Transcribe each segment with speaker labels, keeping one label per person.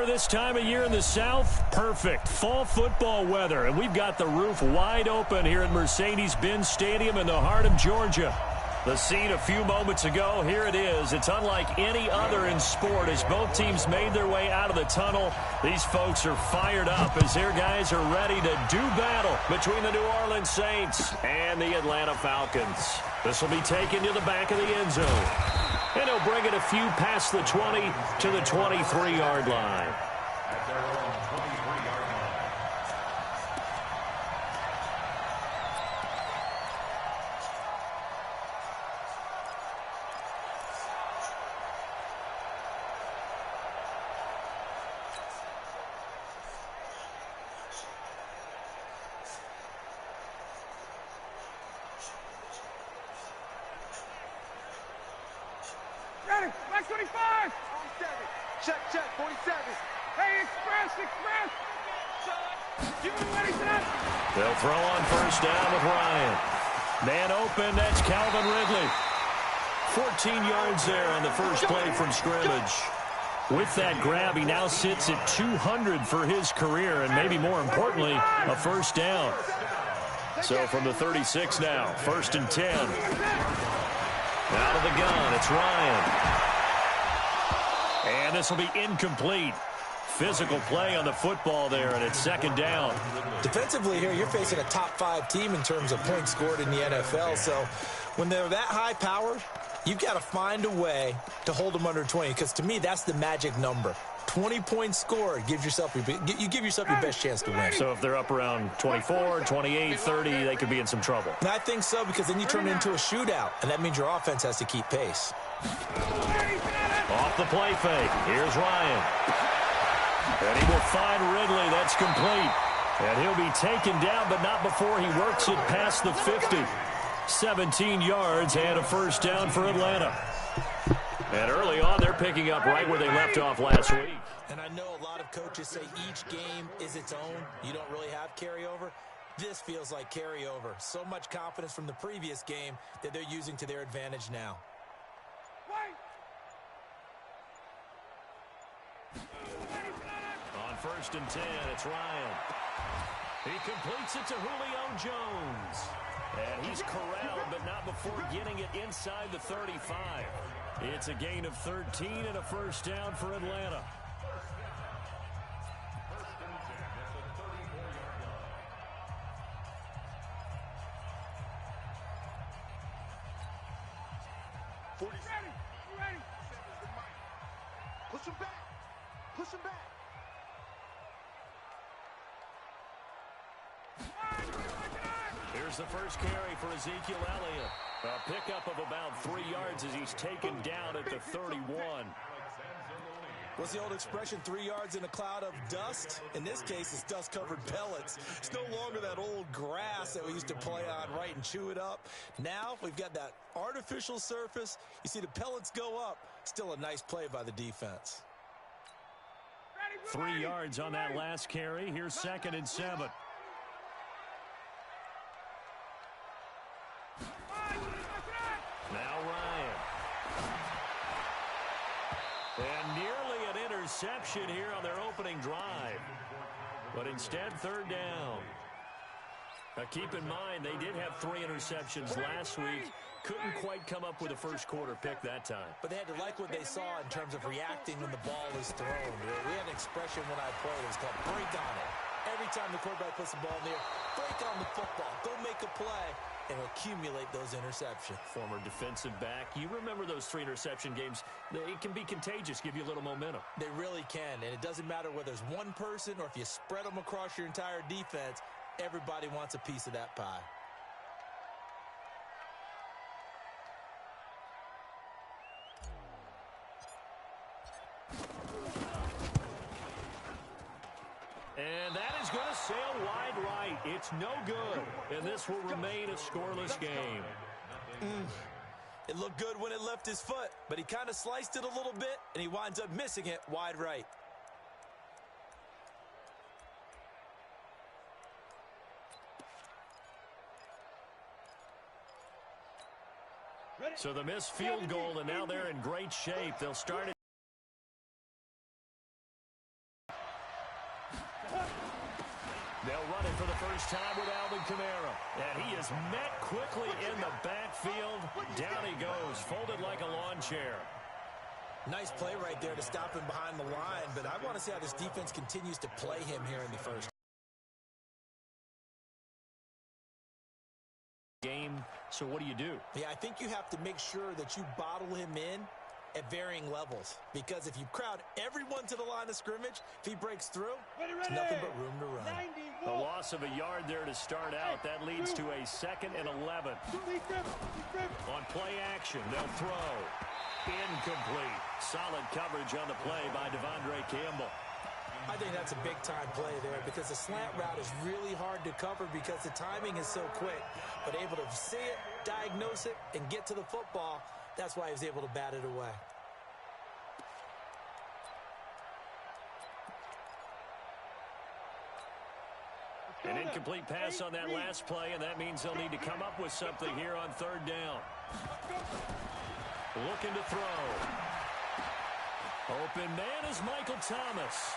Speaker 1: This time of year in the South, perfect fall football weather, and we've got the roof wide open here at Mercedes-Benz Stadium in the heart of Georgia. The scene a few moments ago, here it is. It's unlike any other in sport as both teams made their way out of the tunnel. These folks are fired up as their guys are ready to do battle between the New Orleans Saints and the Atlanta Falcons. This will be taken to the back of the end zone. And he'll bring it a few past the 20 to the 23-yard line.
Speaker 2: Ready, back 25.
Speaker 3: 47. Check, 47.
Speaker 2: Hey, express. You ready for that?
Speaker 1: They'll throw on first down with Ryan. Man open, that's Calvin Ridley. 14 yards there on the first play from scrimmage. With that grab, he now sits at 200 for his career, and maybe more importantly, a first down. So from the 36 now, 1st and 10. Out of the gun, it's Ryan. And this will be incomplete. Physical play on the football there, and it's 2nd down.
Speaker 4: Defensively here, you're facing a top-5 team in terms of points scored in the NFL. So when they're that high-powered, you've got to find a way to hold them under 20, because to me, that's the magic number. 20 points scored, you give yourself your best chance to win.
Speaker 1: So if they're up around 24, 28, 30, they could be in some trouble.
Speaker 4: And I think so, because then you turn it into a shootout, and that means your offense has to keep pace.
Speaker 1: Off the play fake, here's Ryan. And he will find Ridley, that's complete. And he'll be taken down, but not before he works it past the 50. 17 yards and a first down for Atlanta. And early on, they're picking up right where they left off last week.
Speaker 4: And I know a lot of coaches say each game is its own. You don't really have carryover. This feels like carryover. So much confidence from the previous game that they're using to their advantage now.
Speaker 1: On 1st and 10, it's Ryan. He completes it to Julio Jones. And he's corralled, but not before getting it inside the 35. It's a gain of 13 and a first down for Atlanta.
Speaker 2: Ready.
Speaker 3: Push him back.
Speaker 1: Here's the first carry for Ezekiel Elliott. A pickup of about 3 yards as he's taken down at the 31.
Speaker 4: What's the old expression, 3 yards in a cloud of dust? In this case, it's dust-covered pellets. It's no longer that old grass that we used to play on, right, and chew it up. Now we've got that artificial surface. You see the pellets go up. Still a nice play by the defense.
Speaker 1: 3 yards on that last carry. Here's 2nd and 7. Now Ryan. And nearly an interception here on their opening drive. But instead, 3rd down. Now keep in mind, they did have 3 interceptions last week. Couldn't quite come up with a first quarter pick that time.
Speaker 4: But they had to like what they saw in terms of reacting when the ball is thrown. We had an expression when I played. It was called break on it. Every time the quarterback puts the ball in the air, break on the football. Go make a play and accumulate those interceptions.
Speaker 1: Former defensive back. You remember those 3 interception games. It can be contagious, give you a little momentum.
Speaker 4: They really can, and it doesn't matter whether it's one person or if you spread them across your entire defense. Everybody wants a piece of that pie.
Speaker 1: And that is going to sail wide right. It's no good, and this will remain a scoreless game.
Speaker 4: It looked good when it left his foot, but he kind of sliced it a little bit, and he winds up missing it wide right.
Speaker 1: So the missed field goal, and now they're in great shape. They'll start it. first time with Alvin Kamara. And he is met quickly in the backfield. Down he goes, folded like a lawn chair.
Speaker 4: Nice play right there to stop him behind the line, but I want to see how this defense continues to play him here in the first
Speaker 1: game. So what do you do?
Speaker 4: Yeah, I think you have to make sure that you bottle him in at varying levels, because if you crowd everyone to the line of scrimmage, if he breaks through, there's nothing but room to run.
Speaker 1: A loss of a yard there to start out. That leads to a 2nd and 11. On play action, they'll throw. Incomplete. Solid coverage on the play by Devondre Campbell.
Speaker 4: I think that's a big-time play there, because the slant route is really hard to cover because the timing is so quick. But able to see it, diagnose it, and get to the football, that's why he was able to bat it away.
Speaker 1: An incomplete pass on that last play, and that means they'll need to come up with something here on 3rd down. Looking to throw. Open man is Michael Thomas.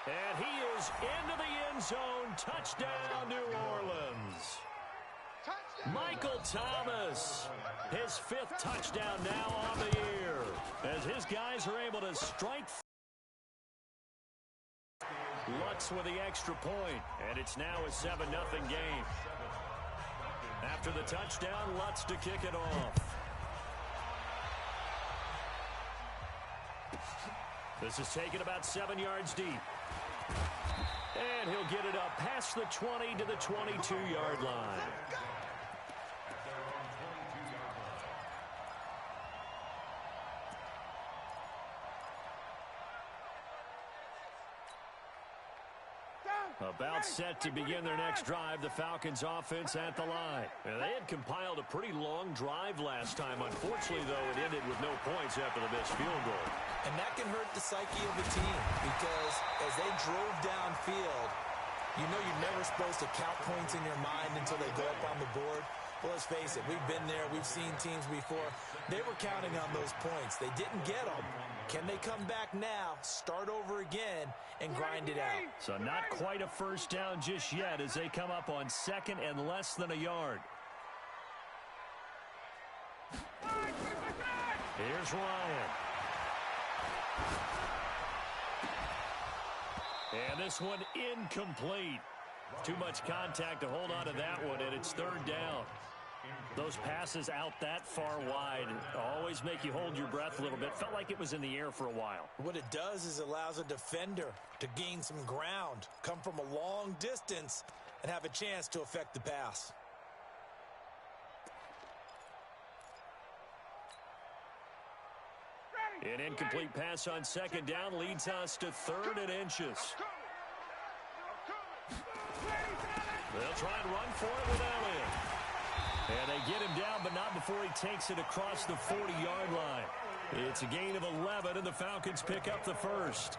Speaker 1: And he is into the end zone. Touchdown, New Orleans. Michael Thomas, his 5th touchdown now on the year, as his guys are able to strike. Lutz with the extra point, and it's now a 7-0 game. After the touchdown, Lutz to kick it off. This is taken about 7 yards deep. And he'll get it up past the 20 to the 22-yard line. About set to begin their next drive, the Falcons offense at the line. Now, they had compiled a pretty long drive last time. Unfortunately, though, it ended with no points after the missed field goal.
Speaker 4: And that can hurt the psyche of the team, because as they drove downfield, you know you're never supposed to count points in your mind until they go up on the board. Well, let's face it, we've been there. We've seen teams before. They were counting on those points. They didn't get them. Can they come back now, start over again, and grind it out?
Speaker 1: So not quite a first down just yet as they come up on 2nd and less than a yard. Here's Ryan. And this one incomplete. Too much contact to hold on to that one, and it's 3rd down. Those passes out that far wide always make you hold your breath a little bit. Felt like it was in the air for a while.
Speaker 4: What it does is it allows a defender to gain some ground, come from a long distance, and have a chance to affect the pass.
Speaker 1: An incomplete pass on 2nd down leads us to 3rd and inches. They'll try and run for it with Elliott. And they get him down, but not before he takes it across the 40-yard line. It's a gain of 11, and the Falcons pick up the first.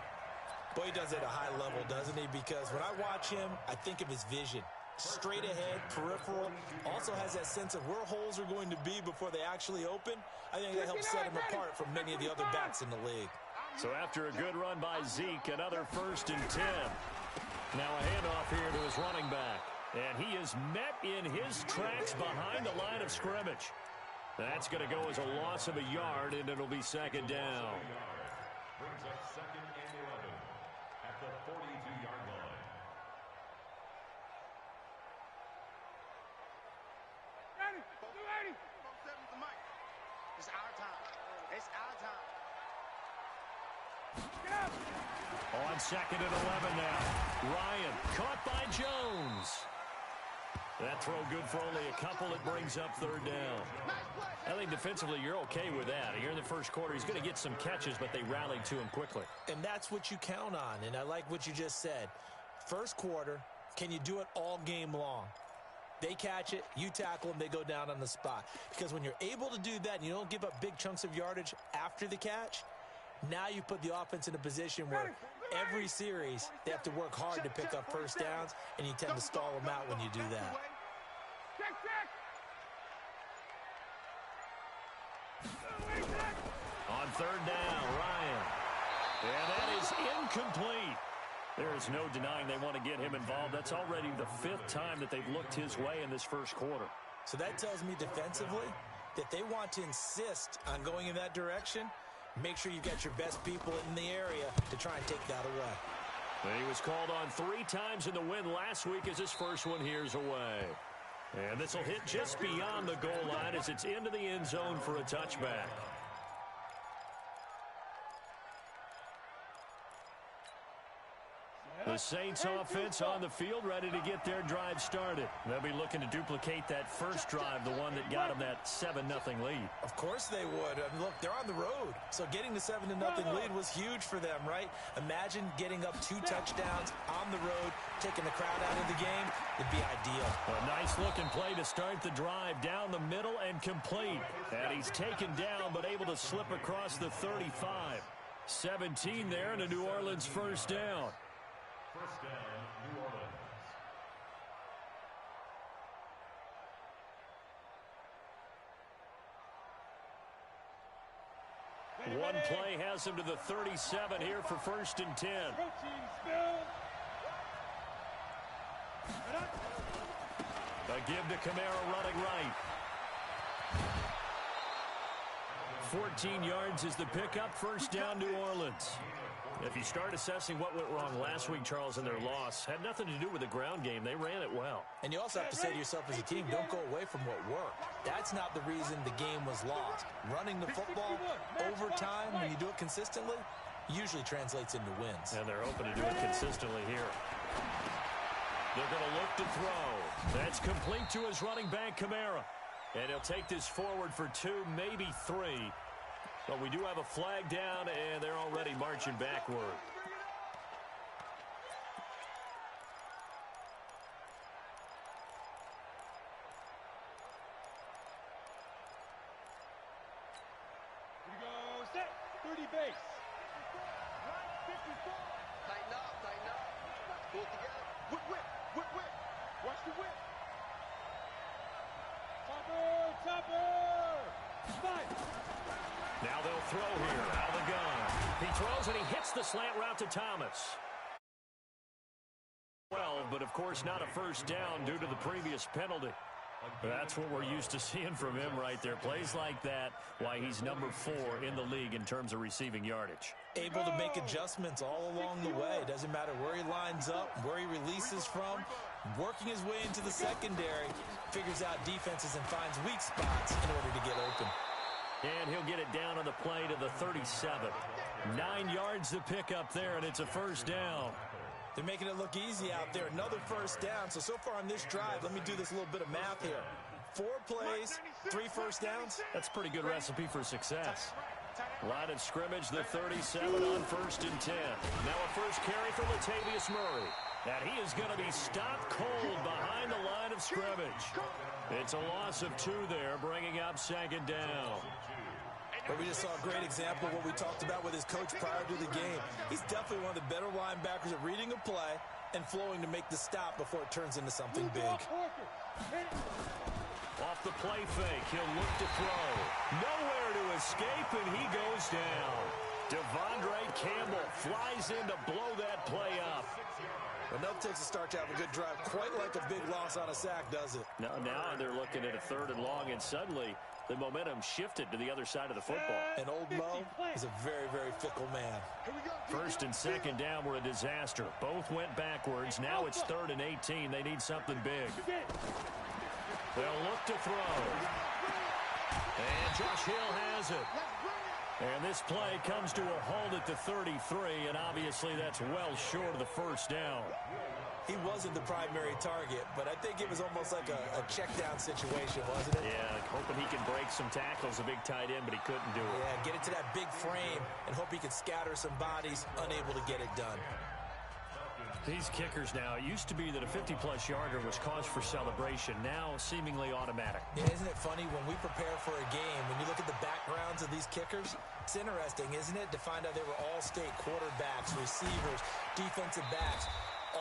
Speaker 4: Boy, he does it at a high level, doesn't he? Because when I watch him, I think of his vision. Straight ahead, peripheral. Also has that sense of where holes are going to be before they actually open. I think that helps set him apart from many of the other backs in the league.
Speaker 1: So after a good run by Zeke, another 1st and 10. Now a handoff here to his running back. And he is met in his tracks behind the line of scrimmage. That's going to go as a loss of a yard, and it'll be 2nd down.
Speaker 5: Brings up 2nd and 11 at the 42-yard line.
Speaker 2: Ready, 280.
Speaker 3: It's our time. It's our time.
Speaker 2: Get up.
Speaker 1: On 2nd and 11 now. Ryan caught by Jones. That throw good for only a couple. It brings up 3rd down. I think defensively you're okay with that. Here in the first quarter, he's going to get some catches, but they rallied to him quickly.
Speaker 4: And that's what you count on, and I like what you just said. First quarter, can you do it all game long? They catch it, you tackle them, they go down on the spot. Because when you're able to do that and you don't give up big chunks of yardage after the catch, now you put the offense in a position where every series they have to work hard to pick up first downs, and you tend to stall them out when you do that.
Speaker 2: Check, check.
Speaker 1: On 3rd down, Ryan. And that is incomplete. There is no denying they want to get him involved. That's already the 5th time that they've looked his way in this first quarter.
Speaker 4: So that tells me defensively that they want to insist on going in that direction. Make sure you've got your best people in the area to try and take that away.
Speaker 1: He was called on 3 times in the win last week as his first one here's away. And this will hit just beyond the goal line as it's into the end zone for a touchback. The Saints offense on the field, ready to get their drive started. They'll be looking to duplicate that first drive, the one that got them that 7-0 lead.
Speaker 4: Of course they would. I mean, look, they're on the road. So getting the 7-0 lead was huge for them, right? Imagine getting up 2 touchdowns on the road, taking the crowd out of the game. It'd be ideal.
Speaker 1: A nice-looking play to start the drive down the middle and complete. And he's taken down but able to slip across the 35. 17 there and a New Orleans first down.
Speaker 5: First down, New Orleans.
Speaker 1: One play has him to the 37 here for 1st and 10. A give to Kamara running right. 14 yards is the pickup. First down, New Orleans. If you start assessing what went wrong last week, Charles, in their loss, had nothing to do with the ground game. They ran it well.
Speaker 4: And you also have to say to yourself as a team, don't go away from what worked. That's not the reason the game was lost. Running the football over time, when you do it consistently, usually translates into wins.
Speaker 1: And they're open to do it consistently here. They're going to look to throw. That's complete to his running back, Kamara. And he'll take this forward for 2, maybe 3. But we do have a flag down, and they're already marching backward.
Speaker 2: Here we go, set, 30 base.
Speaker 3: Tighten up, tighten up. Pull it together. Whip, whip, whip, whip.
Speaker 2: Watch the whip. Topper, topper. Fight.
Speaker 1: Now they'll throw here out of the gun. He throws and he hits the slant route to Thomas. 12, but of course not a first down due to the previous penalty. That's what we're used to seeing from him right there. Plays like that, why he's number 4 in the league in terms of receiving yardage.
Speaker 4: Able to make adjustments all along the way. Doesn't matter where he lines up, where he releases from. Working his way into the secondary, figures out defenses and finds weak spots in order to get open.
Speaker 1: And he'll get it down on the play to the 37. 9 yards to pick up there, and it's a first down.
Speaker 4: They're making it look easy out there. Another first down. So far on this drive, let me do this little bit of math here. 4 plays, 3 first downs.
Speaker 1: That's a pretty good recipe for success. Line of scrimmage, the 37 on 1st and 10. Now a first carry for Latavius Murray. And he is going to be stopped cold behind the line of scrimmage. It's a loss of 2 there, bringing up 2nd down.
Speaker 4: But we just saw a great example of what we talked about with his coach prior to the game. He's definitely one of the better linebackers at reading a play and flowing to make the stop before it turns into something big.
Speaker 1: Off the play fake, he'll look to throw. Nowhere to escape, and he goes down. Devondre Campbell flies in to blow that play up.
Speaker 4: Enough takes a start to have a good drive. Quite like a big loss on a sack, does it?
Speaker 1: Now they're looking at a 3rd and long, and suddenly the momentum shifted to the other side of the football.
Speaker 4: And old Mo is a very, very fickle man.
Speaker 1: 1st and 2nd down were a disaster. Both went backwards. Now it's 3rd and 18. They need something big. They'll look to throw. And Josh Hill has it. And this play comes to a halt at the 33, and obviously that's well short of the first down.
Speaker 4: He wasn't the primary target, but I think it was almost like a check down situation, wasn't it?
Speaker 1: Yeah, hoping he can break some tackles, a big tight end, but he couldn't do it.
Speaker 4: Yeah, get it to that big frame and hope he could scatter some bodies, unable to get it done.
Speaker 1: These kickers now, it used to be that a 50-plus yarder was cause for celebration, now seemingly automatic.
Speaker 4: Yeah, isn't it funny when we prepare for a game, when you look at the backgrounds of these kickers, it's interesting, isn't it, to find out they were all-state quarterbacks, receivers, defensive backs,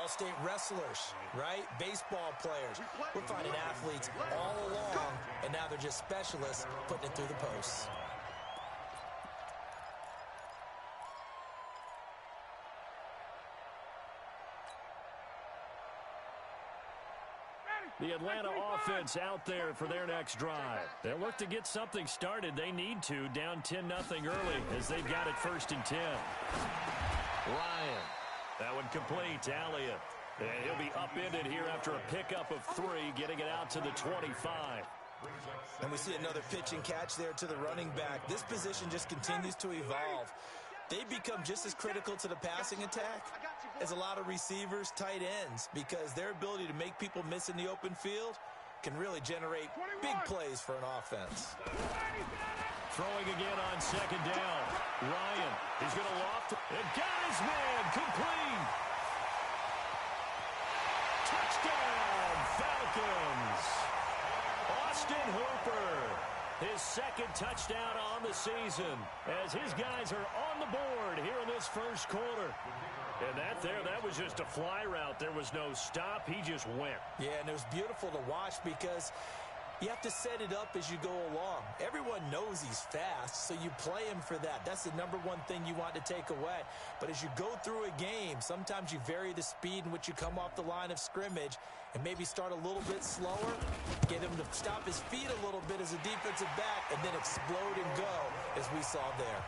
Speaker 4: all-state wrestlers, right? Baseball players. We're finding athletes all along, and now they're just specialists putting it through the posts.
Speaker 1: The Atlanta offense out there for their next drive. They'll look to get something started. They need to, down 10-0 early as they've got it 1st and 10. Ryan. That one complete to Elliott. And he'll be upended here after a pickup of 3, getting it out to the 25.
Speaker 4: And we see another pitch and catch there to the running back. This position just continues to evolve. They become just as critical to the passing attack as a lot of receivers, tight ends, because their ability to make people miss in the open field can really generate big plays for an offense.
Speaker 1: Throwing again on 2nd down. Ryan, he's going to loft. And got his man, complete. Touchdown, Falcons. Austin Hooper, his 2nd touchdown on the season, as his guys are on the board here in this 1st quarter. And that was just a fly route. There was no stop. He just went.
Speaker 4: Yeah, and it was beautiful to watch because you have to set it up as you go along. Everyone knows he's fast, so you play him for that. That's the #1 thing you want to take away. But as you go through a game, sometimes you vary the speed in which you come off the line of scrimmage and maybe start a little bit slower, get him to stop his feet a little bit as a defensive back, and then explode and go, as we saw there.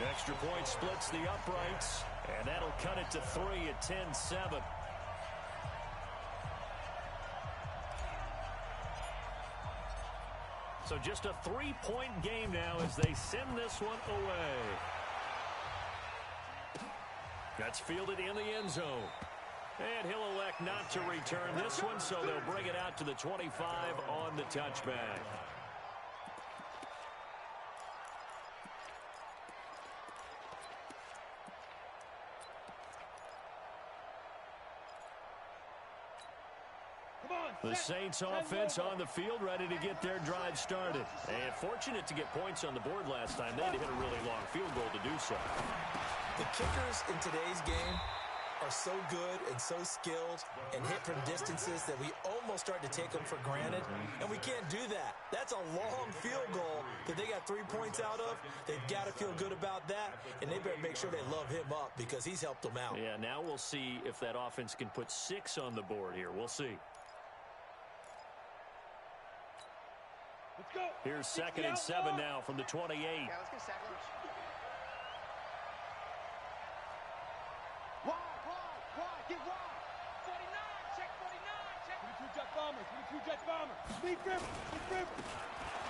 Speaker 1: Extra point splits the uprights, and that'll cut it to 3 at 10-7. So just a 3-point game now as they send this one away. That's fielded in the end zone. And he'll elect not to return this one, so they'll bring it out to the 25 on the touchback. The Saints offense on the field, ready to get their drive started. And fortunate to get points on the board last time. They had to hit a really long field goal to do so.
Speaker 4: The kickers in today's game are so good and so skilled and hit from distances that we almost start to take them for granted, and we can't do that. That's a long field goal that they got 3 points out of. They've got to feel good about that, and they better make sure they love him up because he's helped them out.
Speaker 1: Yeah, now we'll see if that offense can put 6 on the board here. We'll see.
Speaker 2: Let's go.
Speaker 1: Here's 2nd and 7 now from the 28.
Speaker 3: Yeah, let's get second. Wide, get wide. 49, check 49, check.
Speaker 2: 22 Jet Bomber, 22 Jet Bomber. Speed grip.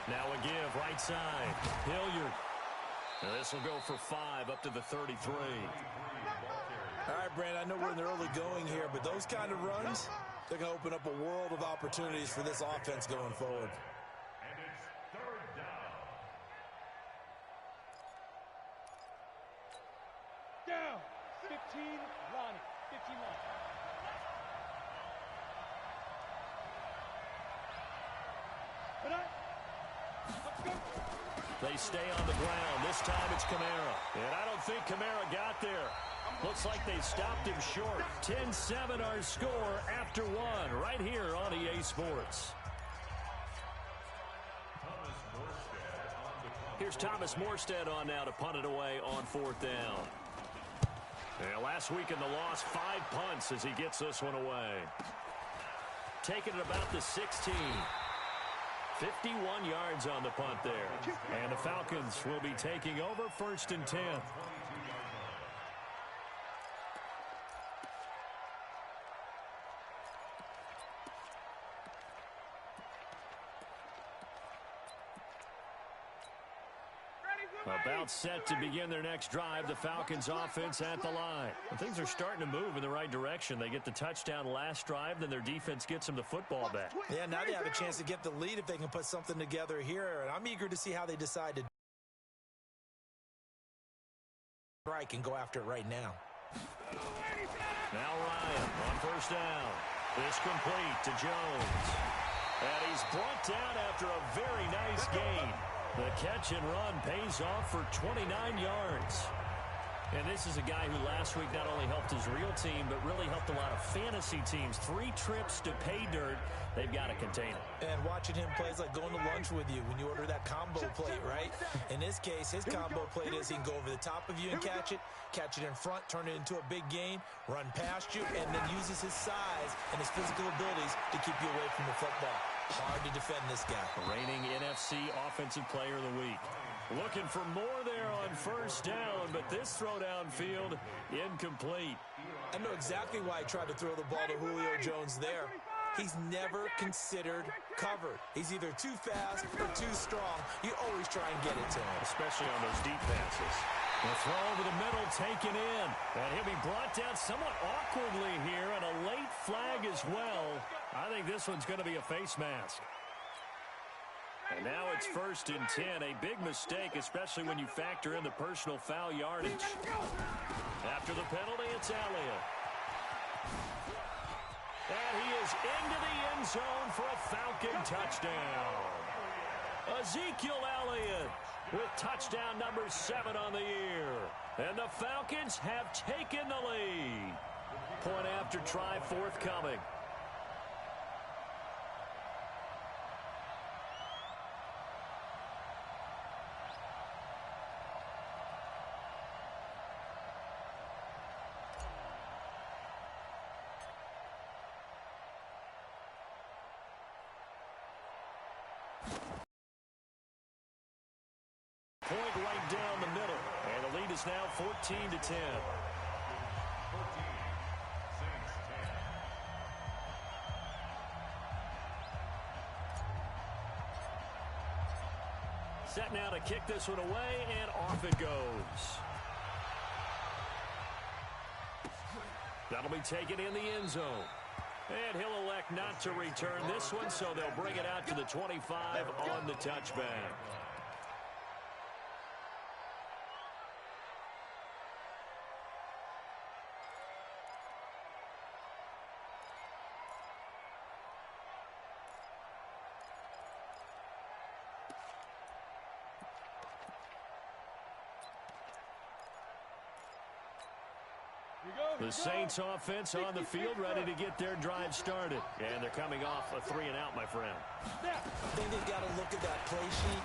Speaker 1: Now a give, right side. Hilliard. This will go for 5 up to the 33.
Speaker 4: All right, Brand, I know we're in the early going here, but those kind of runs, they're going to open up a world of opportunities for this offense going forward.
Speaker 5: And it's 3rd down.
Speaker 2: Down. 15, Lonnie. 15 Lonnie. Let's go.
Speaker 1: They stay on the ground. This time it's Kamara. And I don't think Kamara got there. Looks like they stopped him short. 10-7 our score after 1 right here on EA Sports. Here's Thomas Morstead on now to punt it away on 4th down. And last week in the loss, 5 punts as he gets this one away. Taking it about the 16. 51 yards on the punt there. And the Falcons will be taking over 1st and 10. About set to begin their next drive. The Falcons offense at the line. And things are starting to move in the right direction. They get the touchdown last drive, then their defense gets them the football back.
Speaker 4: Yeah, now they have a chance to get the lead if they can put something together here. And I'm eager to see how they decide to strike and go after it right now.
Speaker 1: Now Ryan on 1st down. This complete to Jones. And he's brought down after a very nice gain. The catch and run pays off for 29 yards. And this is a guy who last week not only helped his real team, but really helped a lot of fantasy teams. 3 trips to pay dirt. They've got to contain it.
Speaker 4: And watching him play is like going to lunch with you when you order that combo plate, right? In this case, his combo plate is he can go over the top of you and catch it in front, turn it into a big gain, run past you, and then uses his size and his physical abilities to keep you away from the football. Hard to defend this guy.
Speaker 1: Reigning NFC Offensive Player of the Week. Looking for more there on first down, but this throw downfield incomplete.
Speaker 4: I know exactly why he tried to throw the ball to Julio Jones there. He's never considered covered. He's either too fast or too strong. You always try and get it to him.
Speaker 1: Especially on those deep passes. The throw over the middle taken in. And he'll be brought down somewhat awkwardly here, and a late flag as well. I think this one's going to be a face mask. And now it's 1st and 10. A big mistake, especially when you factor in the personal foul yardage. After the penalty, it's Elliott. And he is into the end zone for a Falcon touchdown. Ezekiel Elliott with touchdown number 7 on the year. And the Falcons have taken the lead. Point after try forthcoming. Point right down the middle. And the lead is now 14-10. Set now to kick this one away, and off it goes. That'll be taken in the end zone. And he'll elect not to return this one, so they'll bring it out to the 25 on the touchback. The Saints offense on the field, ready to get their drive started. And they're coming off a 3-and-out, my friend.
Speaker 4: I think they've got to look at that play sheet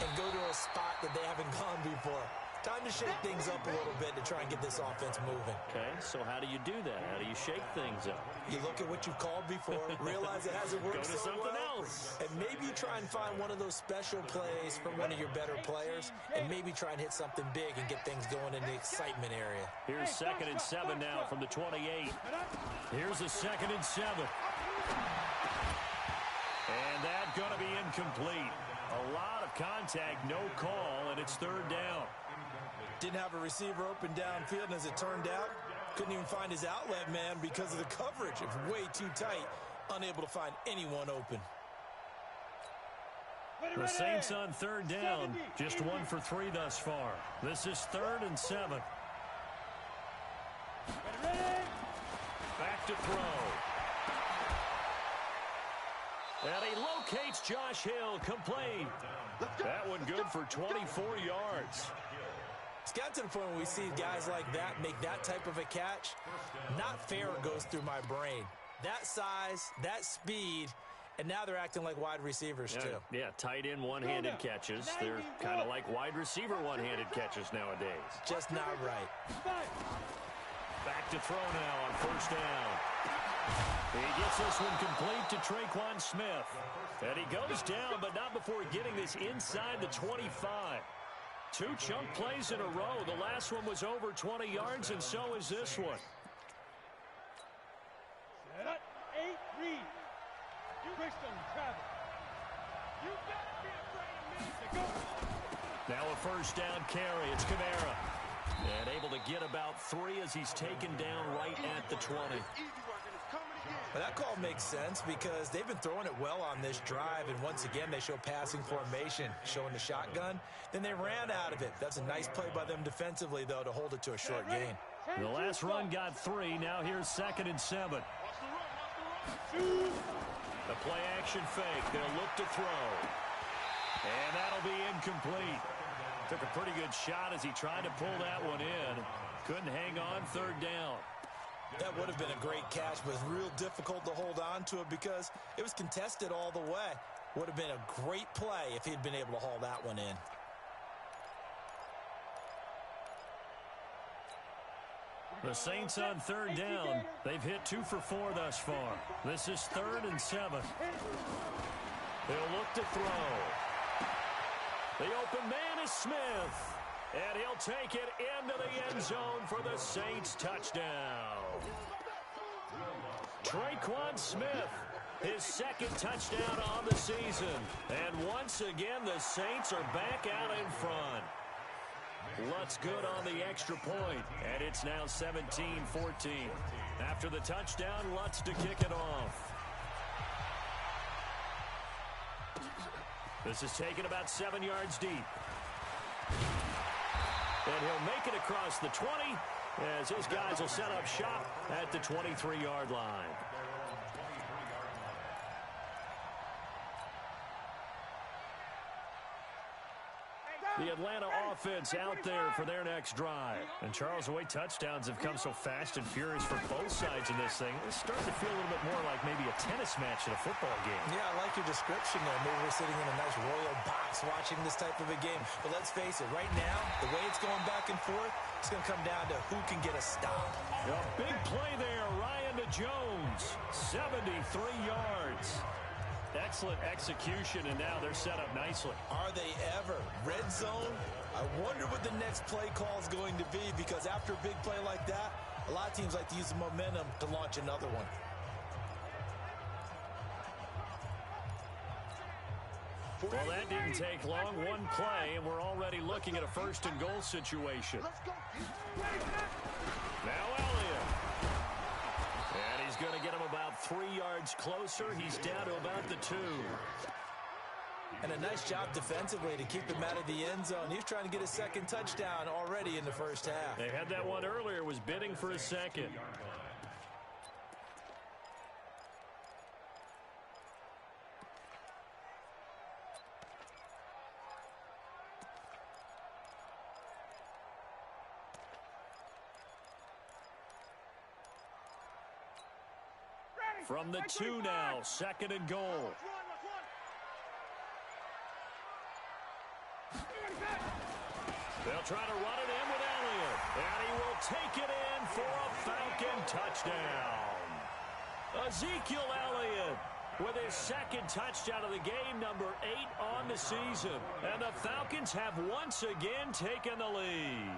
Speaker 4: and go to a spot that they haven't gone before. Time to shake things up a little bit to try and get this offense moving.
Speaker 1: Okay, so how do you do that? How do you shake things up?
Speaker 4: You look at what you've called before, realize it hasn't worked
Speaker 1: Go to
Speaker 4: so
Speaker 1: something
Speaker 4: well,
Speaker 1: else.
Speaker 4: and maybe you try and find one of those special plays from one of your better players, and maybe try and hit something big and get things going in the excitement area.
Speaker 1: Here's 2nd and 7 now from the 28. Here's a 2nd and 7. And that's going to be incomplete. A lot of contact, no call, and it's 3rd down.
Speaker 4: Didn't have a receiver open downfield, and as it turned out, couldn't even find his outlet man because of the coverage. It was way too tight, unable to find anyone open.
Speaker 1: The Saints on 3rd down, just 1 for 3 thus far. This is 3rd and 7. Back to throw. And he locates Josh Hill, complete. That one good for 24 yards.
Speaker 4: It's got to the point where we see guys like that make that type of a catch. Not fair goes through my brain. That size, that speed, and now they're acting like wide receivers too.
Speaker 1: Yeah, tight end one-handed catches. They're kind of like wide receiver one-handed catches nowadays.
Speaker 4: Just not right.
Speaker 1: Back to throw now on 1st down. He gets this one complete to Traquan Smith. And he goes down, but not before getting this inside the 25. 2 chunk plays in a row. The last one was over 20 yards, and so is this one.
Speaker 2: Set up, 8 read. Brixton, travel. You gotta be afraid of me to go.
Speaker 1: Now a 1st down carry. It's Kamara. And able to get about 3 as he's taken down right at the 20.
Speaker 4: Well, that call makes sense because they've been throwing it well on this drive, and once again they show passing formation, showing the shotgun. Then they ran out of it. That's a nice play by them defensively, though, to hold it to a short gain.
Speaker 1: The last run got 3. Now here's 2nd and 7. The play-action fake. They'll look to throw. And that'll be incomplete. Took a pretty good shot as he tried to pull that one in. Couldn't hang on third down.
Speaker 4: That would have been a great catch, but it's real difficult to hold on to it because it was contested all the way. Would have been a great play if he'd been able to haul that one in.
Speaker 1: The Saints on third down. They've hit 2 for 4 thus far. This is 3rd and 7. They'll look to throw. The open man is Smith. And he'll take it into the end zone for the Saints touchdown. Traquan Smith, his 2nd touchdown on the season. And once again, the Saints are back out in front. Lutz good on the extra point, and it's now 17-14. After the touchdown, Lutz to kick it off. This is taken about 7 yards deep. And he'll make it across the 20 as his guys will set up shop at the 23-yard line. The Atlanta offense out there for their next drive. And Charles, the way touchdowns have come so fast and furious for both sides in this thing, it's starting to feel a little bit more like maybe a tennis match in a football game.
Speaker 4: Yeah, I like your description there. Maybe we're sitting in a nice royal box watching this type of a game. But let's face it, right now, the way it's going back and forth, it's going to come down to who can get a stop.
Speaker 1: A big play there, Ryan to Jones, 73 yards. Excellent execution, and now they're set up nicely.
Speaker 4: Are they ever? Red zone? I wonder what the next play call is going to be, because after a big play like that, a lot of teams like to use the momentum to launch another one.
Speaker 1: Well, that didn't take long. One play, and we're already looking at a 1st and goal situation. Now Elliott. And he's going to get him about 3 yards closer. He's down to about the 2.
Speaker 4: And a nice job defensively to keep him out of the end zone. He's trying to get a 2nd touchdown already in the first half.
Speaker 1: They had that one earlier, was bidding for a 2nd. From the 2 now, 2nd and goal. They'll try to run it in with Elliott, and he will take it in for a Falcon touchdown. Ezekiel Elliott with his 2nd touchdown of the game, number 8 on the season. And the Falcons have once again taken the lead.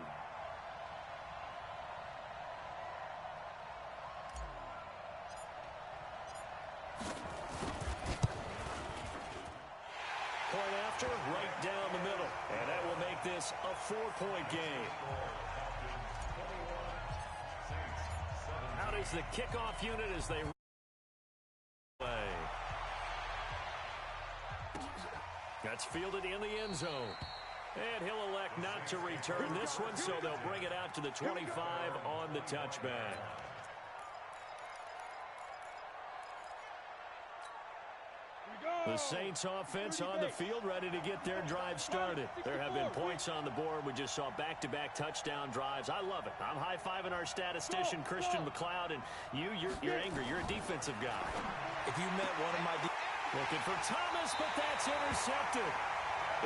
Speaker 1: Right down the middle, and that will make this a 4-point game. Out is the kickoff unit as they play. That's fielded in the end zone. And he'll elect not to return this one, so they'll bring it out to the 25 on the touchback. The Saints offense on the field, ready to get their drive started. There have been points on the board. We just saw back-to-back touchdown drives. I love it. I'm high-fiving our statistician, Christian McLeod, and you're angry. You're a defensive guy.
Speaker 4: If you met one of my...
Speaker 1: Looking for Thomas, but that's intercepted.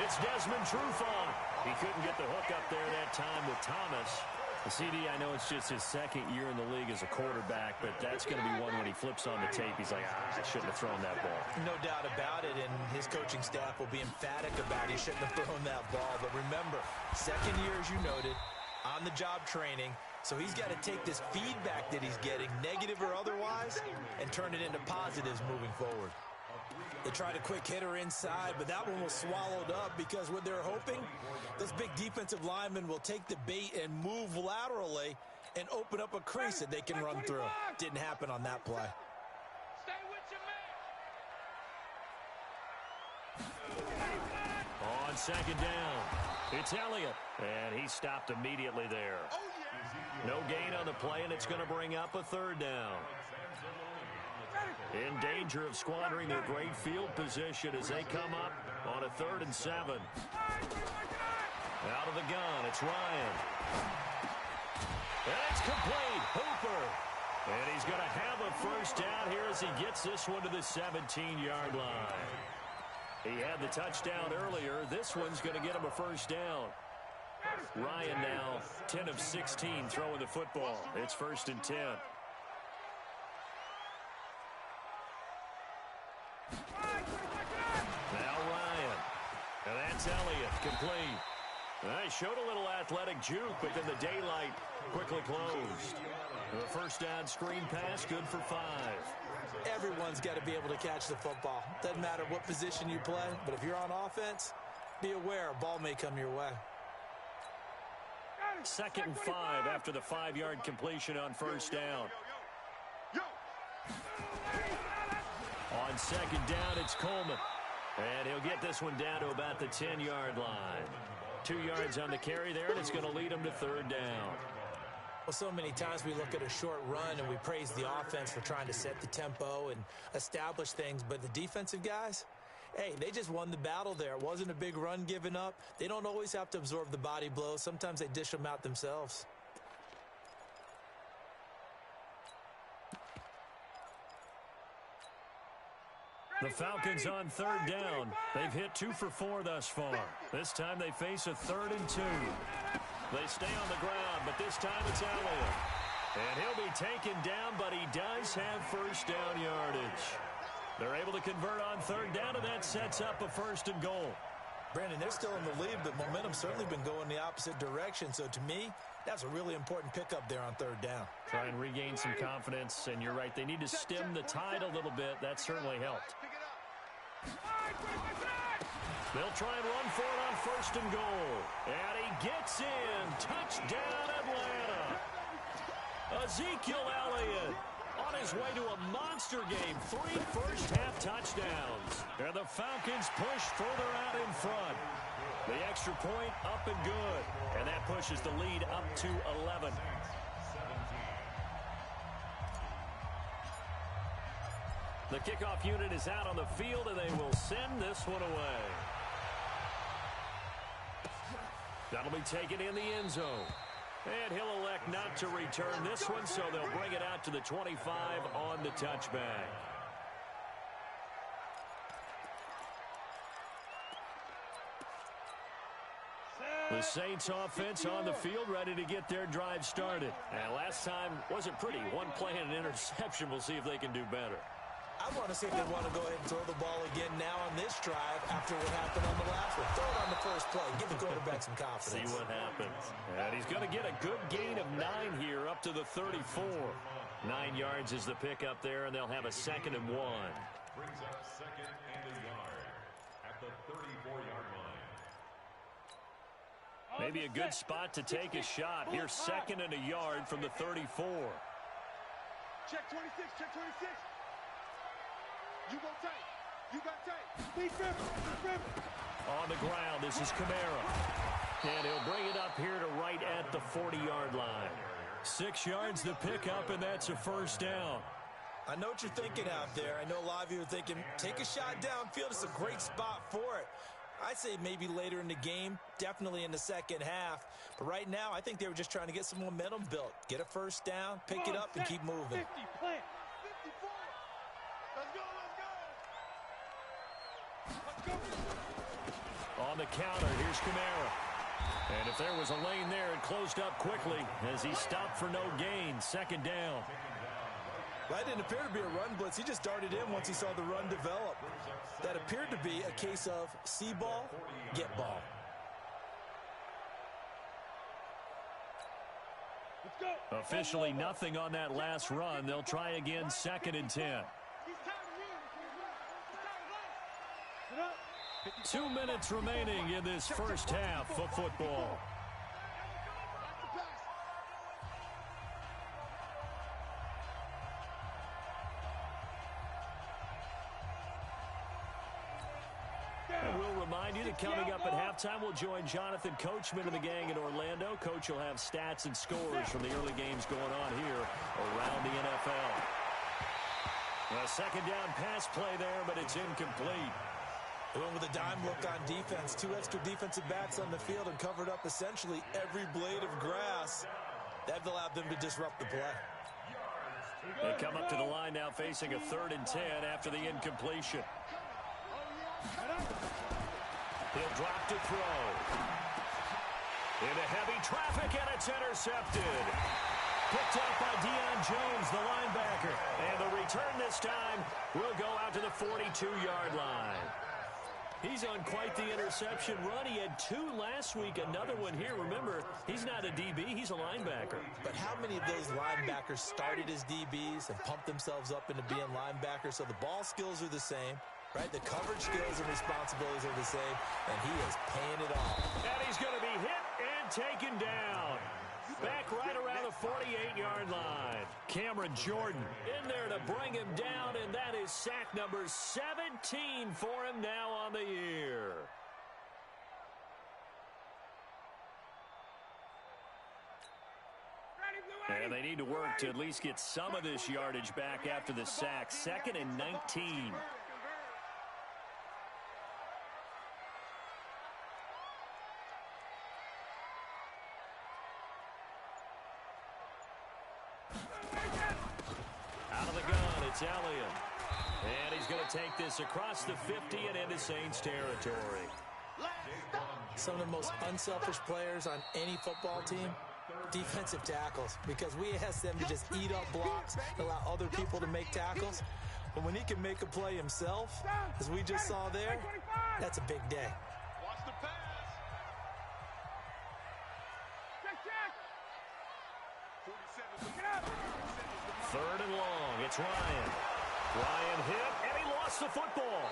Speaker 1: It's Desmond Trufant. He couldn't get the hook up there that time with Thomas. The CD, I know it's just his 2nd year in the league as a quarterback, but that's going to be one when he flips on the tape. He's like, I shouldn't have thrown that ball.
Speaker 4: No doubt about it, and his coaching staff will be emphatic about he shouldn't have thrown that ball. But remember, 2nd year, as you noted, on-the-job training, so he's got to take this feedback that he's getting, negative or otherwise, and turn it into positives moving forward. They tried a quick hitter inside, but that one was swallowed up because what they're hoping, those big defensive linemen will take the bait and move laterally and open up a crease that they can run through. Didn't happen on that play.
Speaker 2: Stay with your man.
Speaker 1: On 2nd down, it's Elliott, and he stopped immediately there. No gain on the play, and it's going to bring up a 3rd down. In danger of squandering their great field position as they come up on a 3rd and 7. Out of the gun, it's Ryan. And it's complete. Hooper. And he's going to have a first down here as he gets this one to the 17-yard line. He had the touchdown earlier. This one's going to get him a first down. Ryan now 10 of 16 throwing the football. It's 1st and 10. Now Ryan. And that's Elliott. Complete. They showed a little athletic juke, but then the daylight quickly closed. The first down screen pass, good for 5.
Speaker 4: Everyone's got to be able to catch the football. Doesn't matter what position you play, but if you're on offense, be aware a ball may come your way.
Speaker 1: 2nd and 5 after the 5-yard completion on first down. On 2nd down, it's Coleman. And he'll get this one down to about the 10-yard line. 2 yards on the carry there, and it's going to lead him to 3rd down.
Speaker 4: Well, so many times we look at a short run and we praise the offense for trying to set the tempo and establish things, but the defensive guys, hey, they just won the battle there. It wasn't a big run given up. They don't always have to absorb the body blows. Sometimes they dish them out themselves.
Speaker 1: The Falcons on 3rd down. They've hit 2 for 4 thus far. This time they face a 3rd and 2. They stay on the ground, but this time it's Elliott. And he'll be taken down, but he does have first down yardage. They're able to convert on 3rd down, and that sets up a 1st and goal.
Speaker 4: Brandon, they're still in the lead, but momentum's certainly been going the opposite direction. So to me, that's a really important pickup there on 3rd down.
Speaker 1: Try and regain some confidence, and you're right. They need to stem the tide a little bit. That certainly helped. They'll try and run for it on 1st and goal. And he gets in. Touchdown, Atlanta. Ezekiel Elliott on his way to a monster game. 3 first-half touchdowns. And the Falcons push further out in front. The extra point up and good. And that pushes the lead up to 11. The kickoff unit is out on the field, and they will send this one away. That'll be taken in the end zone. And he'll elect not to return this one, so they'll bring it out to the 25 on the touchback. The Saints offense on the field, ready to get their drive started. And last time wasn't pretty. One play and an interception. We'll see if they can do better.
Speaker 4: I want to see if they want to go ahead and throw the ball again now on this drive after what happened on the last one. Throw it on the first play. Give the quarterback some confidence.
Speaker 1: See what happens. And he's going to get a good gain of 9 here up to the 34. 9 yards is the pickup there, and they'll have a 2nd and 1.
Speaker 5: Brings up 2nd and a yard at the 34-yard line.
Speaker 1: Maybe a good spot to take a shot. Here's 2nd and a yard from the 34.
Speaker 2: Check 26, check 26. You go tight. You got tight. Lead River.
Speaker 1: On the ground, this is Kamara. And he'll bring it up here to right at the 40-yard line. 6 yards to pick up, and that's a first down.
Speaker 4: I know what you're thinking out there. I know a lot of you are thinking, take a shot downfield. It's a great spot for it. I'd say maybe later in the game, definitely in the second half. But right now, I think they were just trying to get some momentum built. Get a first down, pick it up, and keep moving.
Speaker 2: 50, plant. 54. Let's go, let's go. Let's go.
Speaker 1: On the counter, here's Kamara. And if there was a lane there, it closed up quickly as he stopped for no gain. 2nd down.
Speaker 4: That didn't appear to be a run blitz. He just darted in once he saw the run develop. That appeared to be a case of see ball, get ball.
Speaker 2: Let's go.
Speaker 1: Officially nothing on that last run. They'll try again, 2nd and 10.
Speaker 2: He's tired of you. He's tired of life.
Speaker 1: 2 minutes remaining in this first half of football. And we'll remind you that coming up at halftime, we'll join Jonathan Coachman and the gang in Orlando. Coach will have stats and scores from the early games going on here around the NFL. A 2nd down pass play there, but it's incomplete.
Speaker 4: They went with a dime look on defense. 2 extra defensive backs on the field and covered up essentially every blade of grass. That allowed them to disrupt the play.
Speaker 1: They come up to the line now facing a 3rd and 10 after the incompletion. He'll drop to throw. Into heavy traffic, and it's intercepted. Picked up by Deion Jones, the linebacker. And the return this time will go out to the 42-yard line. He's on quite the interception run. He had 2 last week, another one here. Remember, he's not a DB, he's a linebacker.
Speaker 4: But how many of those linebackers started as DBs and pumped themselves up into being linebackers? So the ball skills are the same, right? The coverage skills and responsibilities are the same, and he is paying it off.
Speaker 1: And he's going to be hit and taken down. Back right around the 48-yard line. Cameron Jordan in there to bring him down, and that is sack number 17 for him now on the year. And they need to work to at least get some of this yardage back after the sack. 2nd and 19. Out of the gun, it's Elliott. And he's going to take this across the 50 and into Saints territory.
Speaker 4: Some of the most unselfish players on any football team, defensive tackles, because we ask them to just eat up blocks and allow other people to make tackles. But when he can make a play himself, as we just saw there, that's a big day.
Speaker 3: Watch the pass.
Speaker 2: Check.
Speaker 1: 3rd and long. It's Ryan. Ryan hit, and he lost the football.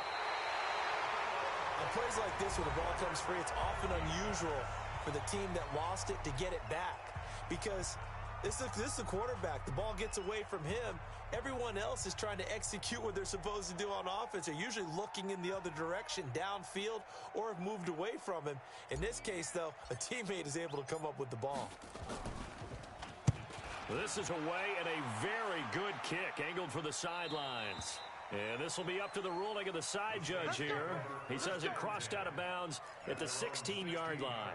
Speaker 4: On plays like this, when the ball comes free, it's often unusual for the team that lost it to get it back. Because this is the quarterback. The ball gets away from him. Everyone else is trying to execute what they're supposed to do on offense. They're usually looking in the other direction, downfield, or have moved away from him. In this case, though, a teammate is able to come up with the ball.
Speaker 1: This is away and a very good kick, angled for the sidelines. And this will be up to the ruling of the side judge here. He says it crossed out of bounds at the 16-yard line.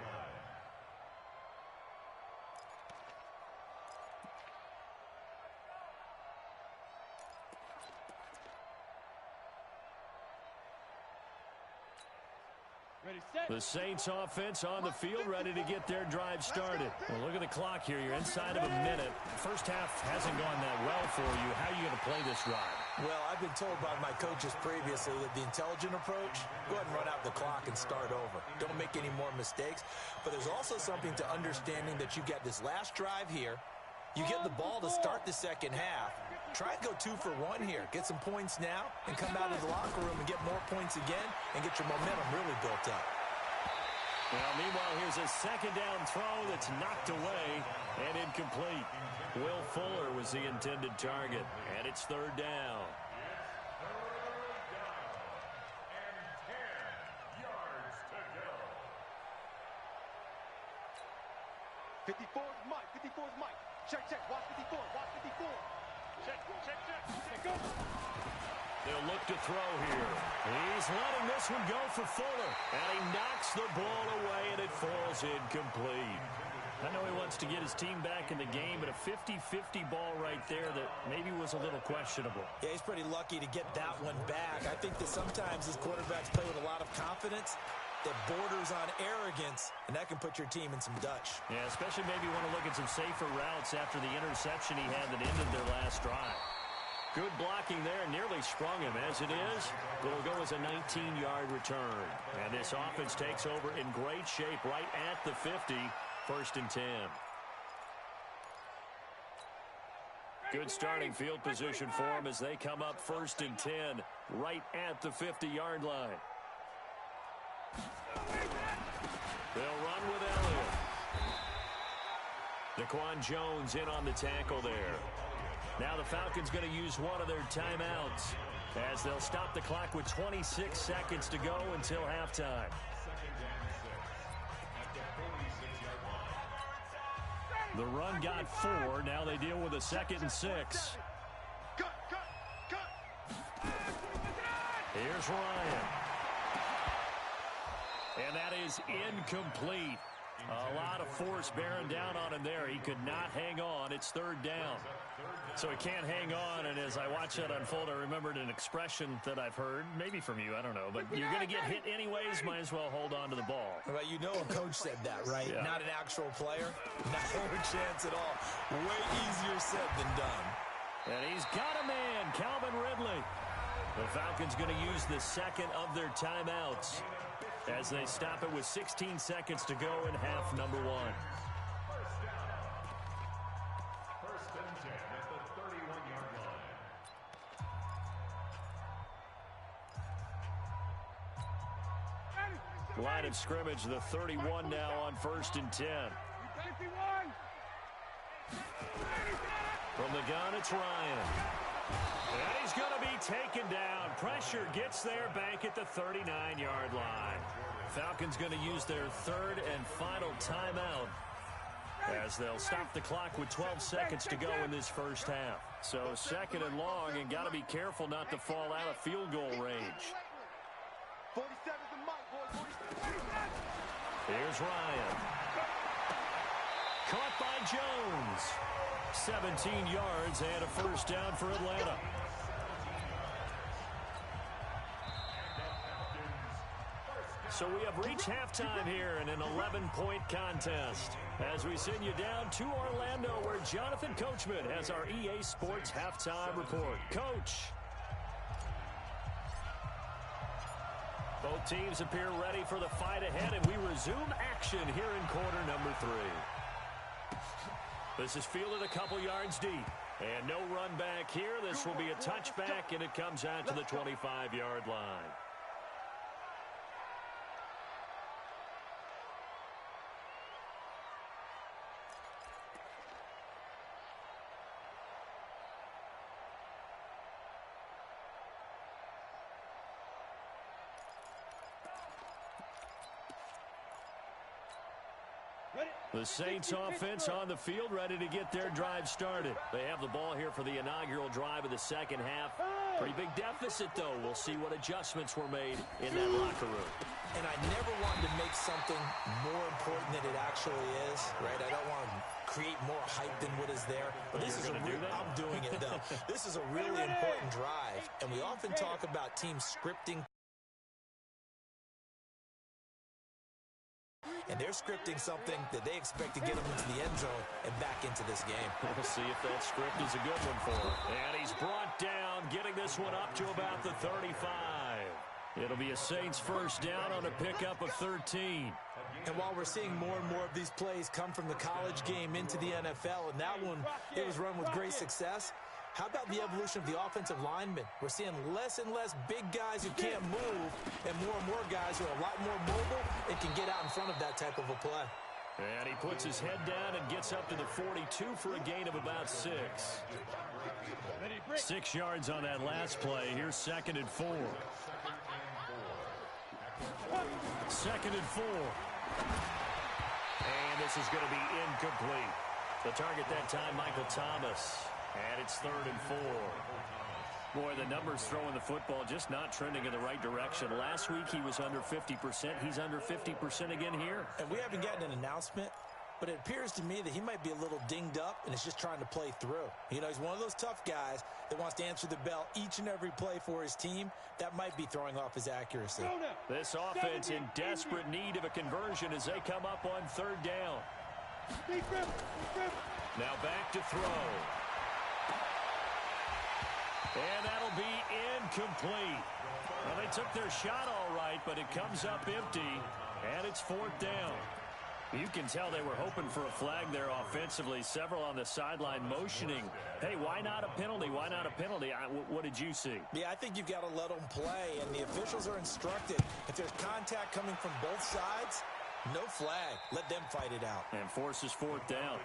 Speaker 2: Ready, set.
Speaker 1: The Saints offense on the field, ready to get their drive started. Well, look at the clock here. You're inside of a minute. First half hasn't gone that well for you. How are you going to play this drive?
Speaker 4: Well, I've been told by my coaches previously that the intelligent approach, go ahead and run out the clock and start over. Don't make any more mistakes. But there's also something to understanding that you get this last drive here. You get the ball to start the second half. Try and go 2 for 1 here. Get some points now and come out of the locker room and get more points again and get your momentum really built up.
Speaker 1: Well, meanwhile, here's a 2nd down throw that's knocked away and incomplete. Will Fuller was the intended target, and it's 3rd down.
Speaker 3: 54 is Mike. 54 is Mike. Check. Watch 54. Watch 54. Check.
Speaker 2: Go.
Speaker 1: They'll look to throw here. He's letting this one go for Fuller. And he knocks the ball away, and it falls incomplete. I know he wants to get his team back in the game, but a 50-50 ball right there that maybe was a little questionable.
Speaker 4: Yeah, he's pretty lucky to get that one back. I think that sometimes these quarterbacks play with a lot of confidence that borders on arrogance, and that can put your team in some Dutch.
Speaker 1: Yeah, especially maybe want to look at some safer routes after the interception he had that ended their last drive. Good blocking there, nearly sprung him. As it is, it'll go as a 19-yard return. And this offense takes over in great shape right at the 50, 1st and 10. Good starting field position for them as they come up 1st and 10 right at the 50-yard line. They'll run with Elliott. Daquan Jones in on the tackle there. Now the Falcons going to use one of their timeouts as they'll stop the clock with 26 seconds to go until halftime. The run got 4. Now they deal with a 2nd and 6.
Speaker 3: Cut.
Speaker 1: Here's Ryan. And that is incomplete. A lot of force bearing down on him there. He could not hang on. It's third down. So he can't hang on, and as I watch that unfold, I remembered an expression that I've heard, maybe from you, I don't know, but you're going to get hit anyways, might as well hold on to the ball.
Speaker 4: Well, you know a coach said that, right?
Speaker 1: Yeah.
Speaker 4: Not an actual player. No chance at all. Way easier said than done.
Speaker 1: And he's got a man, Calvin Ridley. The Falcons going to use the second of their timeouts as they stop it with 16 seconds to go in half number one.
Speaker 5: First and 10 at the 31-yard line.
Speaker 1: Line of scrimmage, the 31 now on first and 10. From the gun, it's Ryan. And he's going to be taken down. Pressure gets there back at the 39-yard line. Falcons going to use their third and final timeout as they'll stop the clock with 12 seconds to go in this first half. So second and long, and got to be careful not to fall out of field goal range.
Speaker 3: 47's the mic, boys. 47.
Speaker 1: Here's Ryan. Caught by Jones. 17 yards and a first down for Atlanta. So we have reached halftime here in an 11-point contest as we send you down to Orlando where Jonathan Coachman has our EA Sports halftime report. Coach. Both teams appear ready for the fight ahead, and we resume action here in quarter number 3. This is fielded a couple yards deep. And no run back here. This will be a touchback, and it comes out to the 25-yard line. The Saints offense on the field, ready to get their drive started. They have the ball here for the inaugural drive of the second half. Pretty big deficit, though. We'll see what adjustments were made in that locker room.
Speaker 4: And I never wanted to make something more important than it actually is, right? I don't want to create more hype than what is there. But this is I'm doing it, though. This is a really important drive. And we often talk about teams scripting. And they're scripting something that they expect to get them into the end zone and back into this game.
Speaker 1: We'll see if that script is a good one for him. And he's brought down, getting this one up to about the 35. It'll be a Saints first down on a pickup of 13.
Speaker 4: And while we're seeing more and more of these plays come from the college game into the NFL, and that one, it was run with great success, how about the evolution of the offensive linemen? We're seeing less and less big guys who can't move and more guys who are a lot more mobile and can get out in front of that type of a play.
Speaker 1: And he puts his head down and gets up to the 42 for a gain of about 6. 6 yards on that last play. Here's second and 4. Second and 4. And this is going to be incomplete. The target that time, Michael Thomas. And it's third and 4. Boy, the numbers throwing the football just not trending in the right direction. Last week he was under 50%. He's under 50% again here.
Speaker 4: And we haven't gotten an announcement, but it appears to me that he might be a little dinged up and is just trying to play through. You know, he's one of those tough guys that wants to answer the bell each and every play for his team. That might be throwing off his accuracy.
Speaker 1: This offense in desperate need of a conversion as they come up on third down. Now back to throw. And that'll be incomplete. Well, they took their shot all right, but it comes up empty, and it's fourth down. You can tell they were hoping for a flag there offensively. Several on the sideline motioning. Hey, why not a penalty? Why not a penalty? What did you see?
Speaker 4: Yeah, I think you've got to let them play, and the officials are instructed. If there's contact coming from both sides, no flag. Let them fight it out.
Speaker 1: And forces fourth down.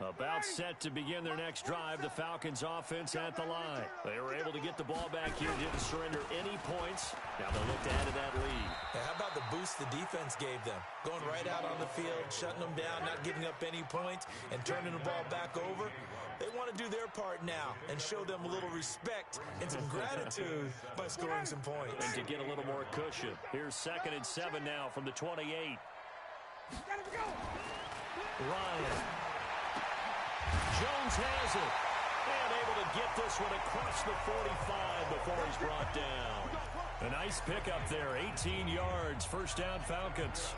Speaker 1: About set to begin their next drive, the Falcons offense at the line. They were able to get the ball back here, didn't surrender any points. Now they'll look to add to that lead.
Speaker 4: Hey, how about the boost the defense gave them? Going right out on the field, shutting them down, not giving up any points, and turning the ball back over. They want to do their part now and show them a little respect and some gratitude by scoring some points.
Speaker 1: And to get a little more cushion. Here's 2nd and 7 now from the 28. Ryan. Jones has it. And able to get this one across the 45 before he's brought down. A nice pickup there, 18 yards, first down Falcons.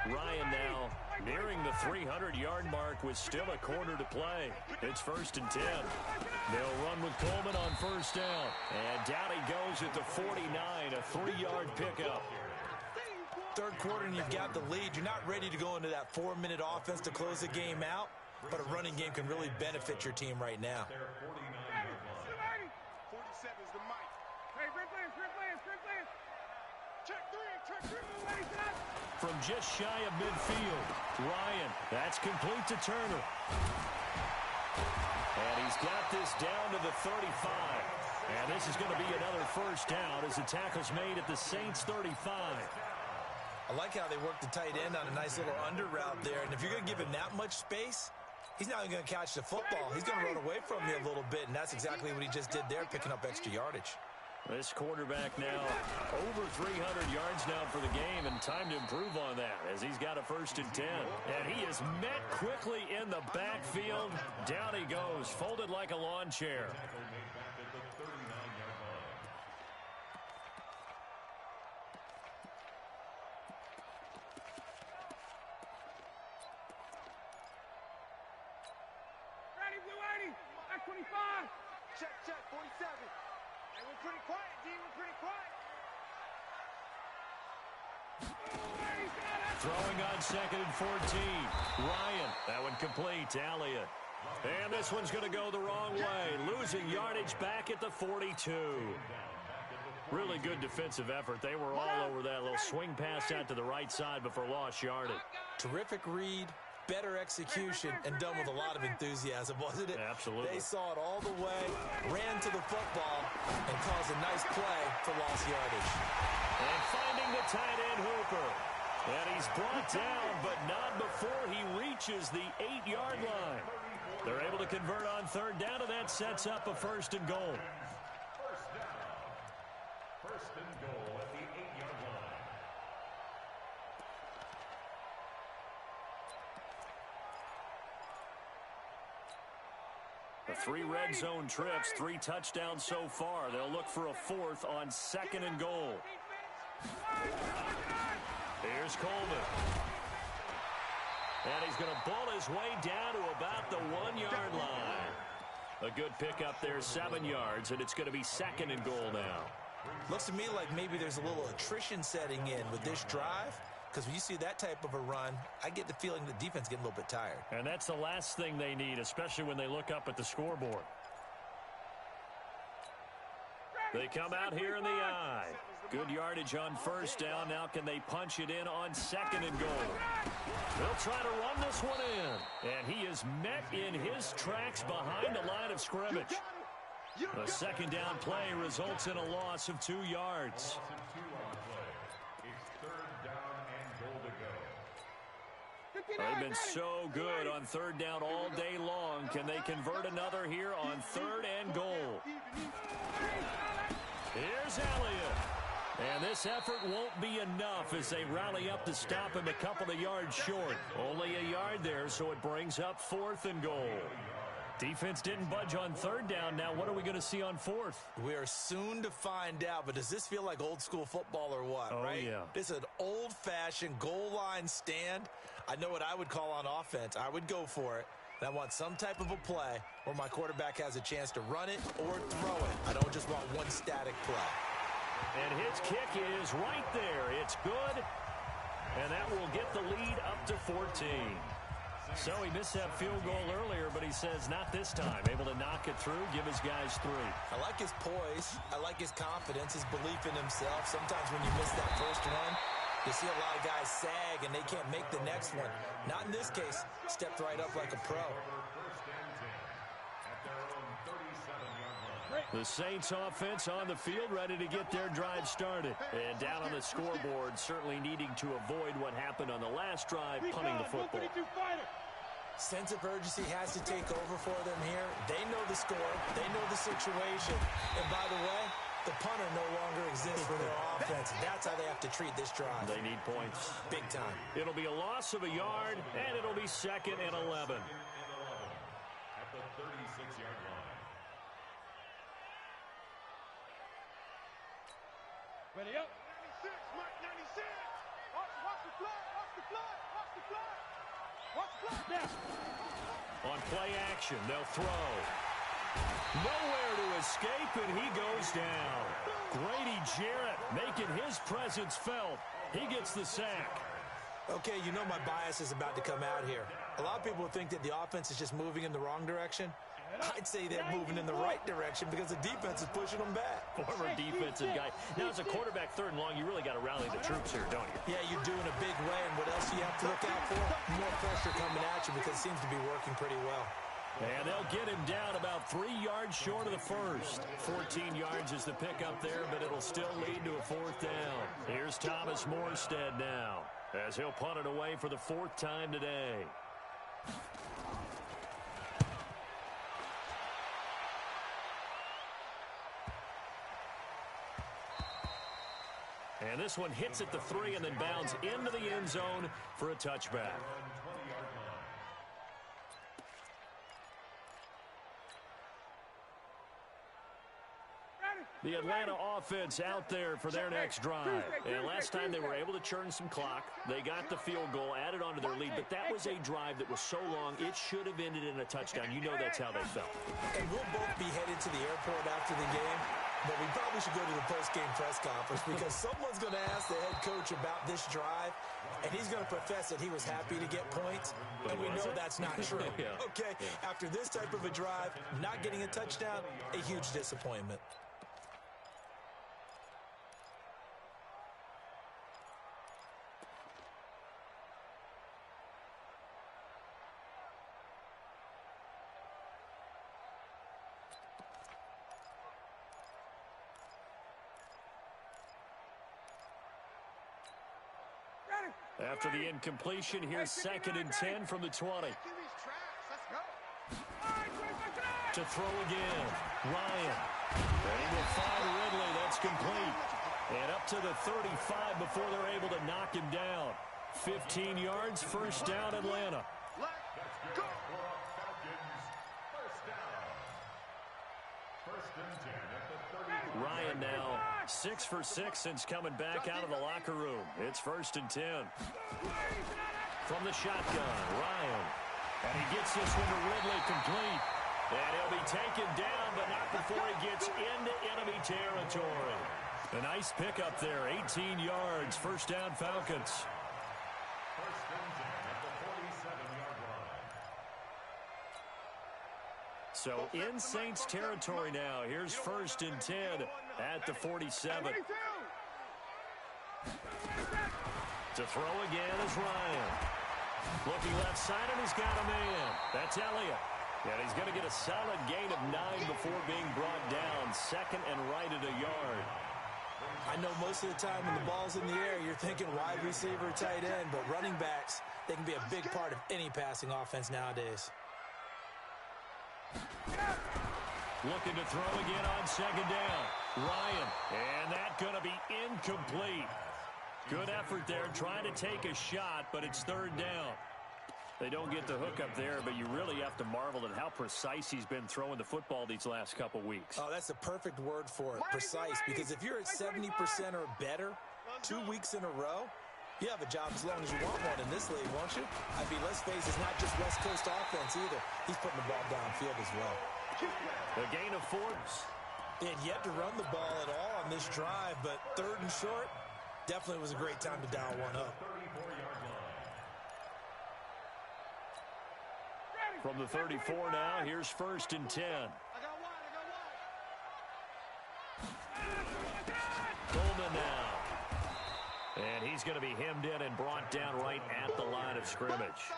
Speaker 1: Ryan now nearing the 300-yard mark with still a quarter to play. It's 1st and 10. They'll run with Coleman on first down. And down he goes at the 49, a 3-yard pickup.
Speaker 4: Third quarter and you've got the lead. You're not ready to go into that 4-minute offense to close the game out, but a running game can really benefit your team right now.
Speaker 3: 47 is the mic.
Speaker 2: Hey, great players. Check three.
Speaker 1: From just shy of midfield, Ryan, that's complete to Turner. And he's got this down to the 35. And this is going to be another first down as the tackle's made at the Saints 35.
Speaker 4: I like how they work the tight end on a nice little under route there. And if you're going to give him that much space, he's not even going to catch the football. He's going to run away from you a little bit, and that's exactly what he just did there, picking up extra yardage.
Speaker 1: This quarterback now over 300 yards now for the game, and time to improve on that as he's got a 1st and 10. And he is met quickly in the backfield. Down he goes, folded like a lawn chair.
Speaker 2: Ready, Blue 80. That's 25.
Speaker 3: Check, 47. Hey, we're pretty quiet, D. We're pretty quiet.
Speaker 1: Throwing on 2nd and 14. Ryan, that one complete to Elliott. And this one's going to go the wrong way. Losing yardage back at the 42. Really good defensive effort. They were all over that little swing pass out to the right side before lost yardage.
Speaker 4: Terrific read, better execution, and done with a lot of enthusiasm, wasn't it?
Speaker 1: Absolutely.
Speaker 4: They saw it all the way, ran to the football, and caused a nice play for lost yardage.
Speaker 1: And finding the tight end Hooper. And he's brought down, but not before he reaches the 8-yard line. They're able to convert on 3rd down, and that sets up a 1st and goal.
Speaker 5: First and goal at the 8-yard line.
Speaker 1: The 3 red zone trips, 3 touchdowns so far. They'll look for a 4th on 2nd and goal. Here's Coleman. And he's going to ball his way down to about the 1-yard line. A good pickup there, 7 yards, and it's going to be 2nd and goal now.
Speaker 4: Looks to me like maybe there's a little attrition setting in with this drive, because when you see that type of a run, I get the feeling the defense getting a little bit tired.
Speaker 1: And that's the last thing they need, especially when they look up at the scoreboard. They come out here in the I. Good yardage on first down. Now can they punch it in on 2nd and goal? They'll try to run this one in. And he is met in his tracks behind the line of scrimmage. A 2nd down play results in a loss of 2 yards. They've been so good on 3rd down all day long. Can they convert another here on 3rd and goal? Here's Elliott. And this effort won't be enough as they rally up to stop him a couple of yards short. Only a yard there, so it brings up 4th and goal. Defense didn't budge on 3rd down. Now what are we going to see on 4th?
Speaker 4: We are soon to find out, but does this feel like old school football or what, right?
Speaker 1: Yeah.
Speaker 4: This is an old-fashioned goal line stand. I know what I would call on offense. I would go for it. And I want some type of a play where my quarterback has a chance to run it or throw it. I don't just want one static play.
Speaker 1: And his kick is right there. It's good. And that will get the lead up to 14. So he missed that field goal earlier, but he says not this time. Able to knock it through, give his guys 3.
Speaker 4: I like his poise. I like his confidence, his belief in himself. Sometimes when you miss that first one, you see a lot of guys sag and they can't make the next one. Not in this case. Stepped right up like a pro.
Speaker 1: The Saints offense on the field, ready to get their drive started. And down on the scoreboard, certainly needing to avoid what happened on the last drive, punting the football.
Speaker 4: Sense of urgency has to take over for them here. They know the score. They know the situation. And by the way, the punter no longer exists for their offense. That's how they have to treat this drive.
Speaker 1: They need points.
Speaker 4: Big time.
Speaker 1: It'll be a loss of a yard, and it'll be 2nd and 11.
Speaker 5: At the 36-yard line.
Speaker 2: Ready up.
Speaker 3: 96, Mike, 96. Watch the flag, watch the flag, watch the flag. Watch the flag.
Speaker 2: Now.
Speaker 1: On play action, they'll throw. Nowhere to escape, and he goes down. Grady Jarrett making his presence felt. He gets the sack.
Speaker 4: Okay, you know my bias is about to come out here. A lot of people think that the offense is just moving in the wrong direction. I'd say they're moving in the right direction because the defense is pushing them back.
Speaker 1: Former defensive guy. Now, as a quarterback 3rd and long, you really got to rally the troops here, don't you?
Speaker 4: Yeah, you're doing a big way, and what else do you have to look out for? More pressure coming at you because it seems to be working pretty well.
Speaker 1: And they'll get him down about 3 yards short of the first. 14 yards is the pickup there, but it'll still lead to a 4th down. Here's Thomas Morstead now, as he'll punt it away for the 4th time today. And this one hits at the 3 and then bounds into the end zone for a touchback. The Atlanta offense out there for their next drive. And last time they were able to churn some clock. They got the field goal, added on to their lead. But that was a drive that was so long, it should have ended in a touchdown. You know that's how they felt.
Speaker 4: And we'll both be headed to the airport after the game. But we probably should go to the post-game press conference because someone's going to ask the head coach about this drive, and he's going to profess that he was happy to get points, and we know that's not true.
Speaker 1: Yeah.
Speaker 4: Okay, after this type of a drive, not getting a touchdown, a huge disappointment.
Speaker 1: After the incompletion, here's 2nd and 10 from the 20. To throw again, Ryan. And he will find Ridley. That's complete. And up to the 35 before they're able to knock him down. 15 yards, 1st down, Atlanta.
Speaker 3: Go.
Speaker 1: Ryan now 6 for 6 since coming back out of the locker room. It's 1st and 10. From the shotgun, Ryan. And he gets this one to Ridley complete. And he'll be taken down, but not before he gets into enemy territory. A nice pickup there, 18 yards, 1st down Falcons. So in Saints territory now. Here's 1st and 10 at the 47. To throw again is Ryan. Looking left side, and he's got a man. That's Elliott. And he's going to get a solid gain of 9 before being brought down. 2nd and right at a yard.
Speaker 4: I know most of the time when the ball's in the air, you're thinking wide receiver, tight end, but running backs, they can be a big part of any passing offense nowadays.
Speaker 1: Looking to throw again on 2nd down. Ryan. And that's going to be incomplete. Good effort there, trying to take a shot, but it's 3rd down. They don't get the hook up there, but you really have to marvel at how precise he's been throwing the football these last couple weeks.
Speaker 4: Oh, that's the perfect word for it, precise, because if you're at 70% or better 2 weeks in a row, you have a job as long as you want one in this league, won't you? I mean, let's face it, it's not just West Coast offense either. He's putting the ball downfield as well.
Speaker 1: A gain of 4.
Speaker 4: They had yet to run the ball at all on this drive, but 3rd and short, definitely was a great time to dial one up.
Speaker 1: From the 34 now, here's 1st and 10. Coleman now. And he's going to be hemmed in and brought down right at the line of scrimmage.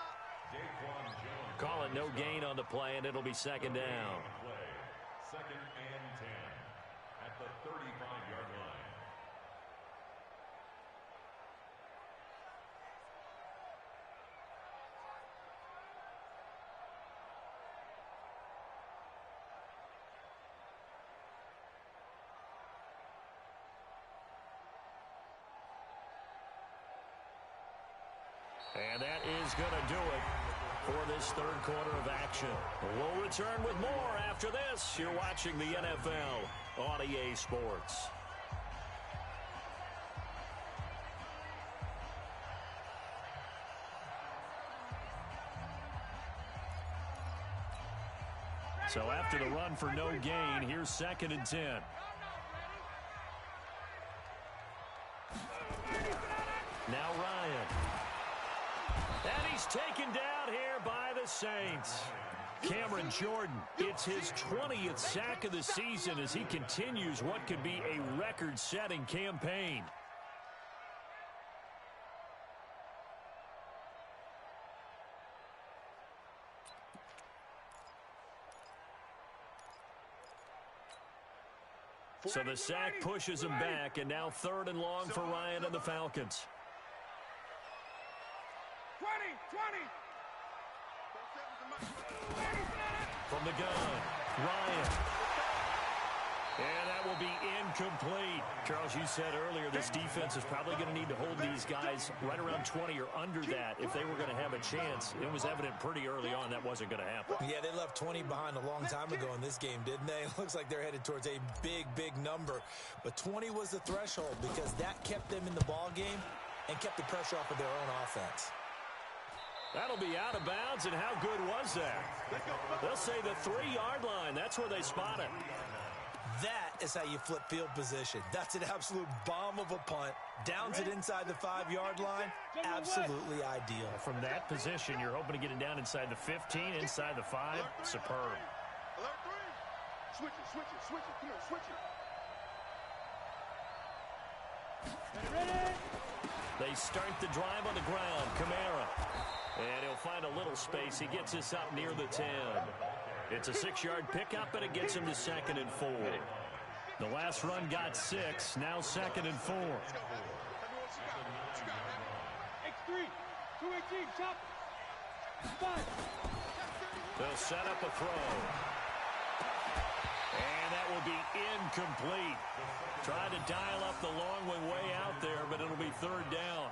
Speaker 1: Call it no gain on the play, and it'll be 2nd down.
Speaker 5: 2nd and 10 at the 35-yard line.
Speaker 1: And that is going to do it for this 3rd quarter of action. We'll return with more after this. You're watching the NFL on EA Sports. So after the run for no gain, here's 2nd and 10. Now Ryan. And he's taken down here by the Saints. Cameron Jordan, it's his 20th sack of the season as he continues what could be a record-setting campaign. So the sack pushes him back, and now 3rd and long for Ryan and the Falcons.
Speaker 3: 20.
Speaker 1: From the gun, Ryan. And that will be incomplete. Charles, you said earlier this defense is probably going to need to hold these guys right around 20 or under that if they were going to have a chance. It was evident pretty early on that wasn't going to happen.
Speaker 4: Yeah, they left 20 behind a long time ago in this game, didn't they? It looks like they're headed towards a big, big number. But 20 was the threshold because that kept them in the ball game and kept the pressure off of their own offense.
Speaker 1: That'll be out of bounds, and how good was that? They'll say the 3-yard line. That's where they spot it.
Speaker 4: That is how you flip field position. That's an absolute bomb of a punt. Downs it inside the 5-yard line. Absolutely ideal.
Speaker 1: From that position, you're hoping to get it down inside the 15, inside the 5. Superb.
Speaker 3: Alert 3. Switch it. Come on, switch it.
Speaker 2: Ready?
Speaker 1: They start the drive on the ground. Kamara. And he'll find a little space. He gets this up near the 10. It's a 6-yard pickup, and it gets him to 2nd and 4. The last run got 6. Now 2nd and 4.
Speaker 2: X3. 218. Chop. 5.
Speaker 1: They'll set up a throw. And that will be incomplete. Tried to dial up the long one way out there, but it'll be 3rd down.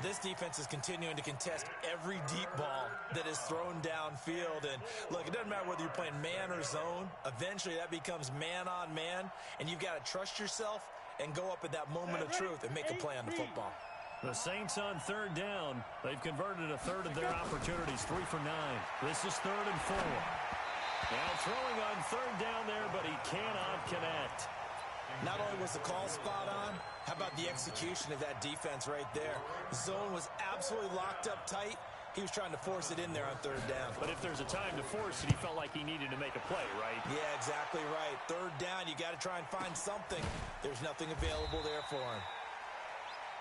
Speaker 4: This defense is continuing to contest every deep ball that is thrown downfield. And look, it doesn't matter whether you're playing man or zone. Eventually, that becomes man on man. And you've got to trust yourself and go up at that moment of truth and make a play on the football.
Speaker 1: The Saints on 3rd down. They've converted a third of their opportunities, 3 for 9. This is 3rd and 4. Now throwing on 3rd down there, but he cannot connect.
Speaker 4: Not only was the call spot on, how about the execution of that defense right there? The zone was absolutely locked up tight. He was trying to force it in there on 3rd down.
Speaker 1: But if there's a time to force it, he felt like he needed to make a play, right?
Speaker 4: Yeah, exactly right. 3rd down, you got to try and find something. There's nothing available there for him.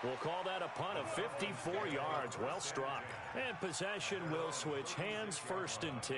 Speaker 1: We'll call that a punt of 54 yards. Well struck. And possession will switch hands, 1st and 10.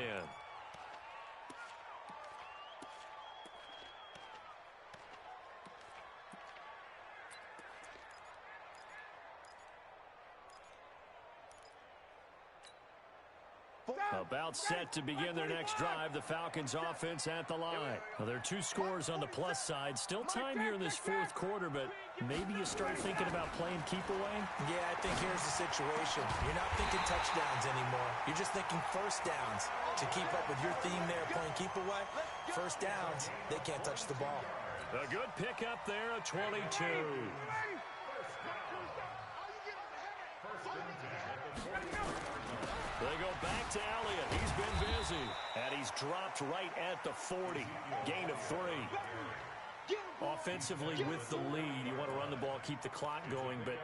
Speaker 1: About set to begin their next drive. The Falcons offense at the line. Well, there are 2 scores on the plus side. Still time here in this 4th quarter, but maybe you start thinking about playing keep away?
Speaker 4: Yeah, I think here's the situation. You're not thinking touchdowns anymore. You're just thinking 1st downs. To keep up with your theme there, playing keep away, 1st downs, they can't touch the ball.
Speaker 1: A good pickup there, a 22. They go back to Elliott. He's been busy. And he's dropped right at the 40. Gain of 3. Offensively with the lead, you want to run the ball, keep the clock going, but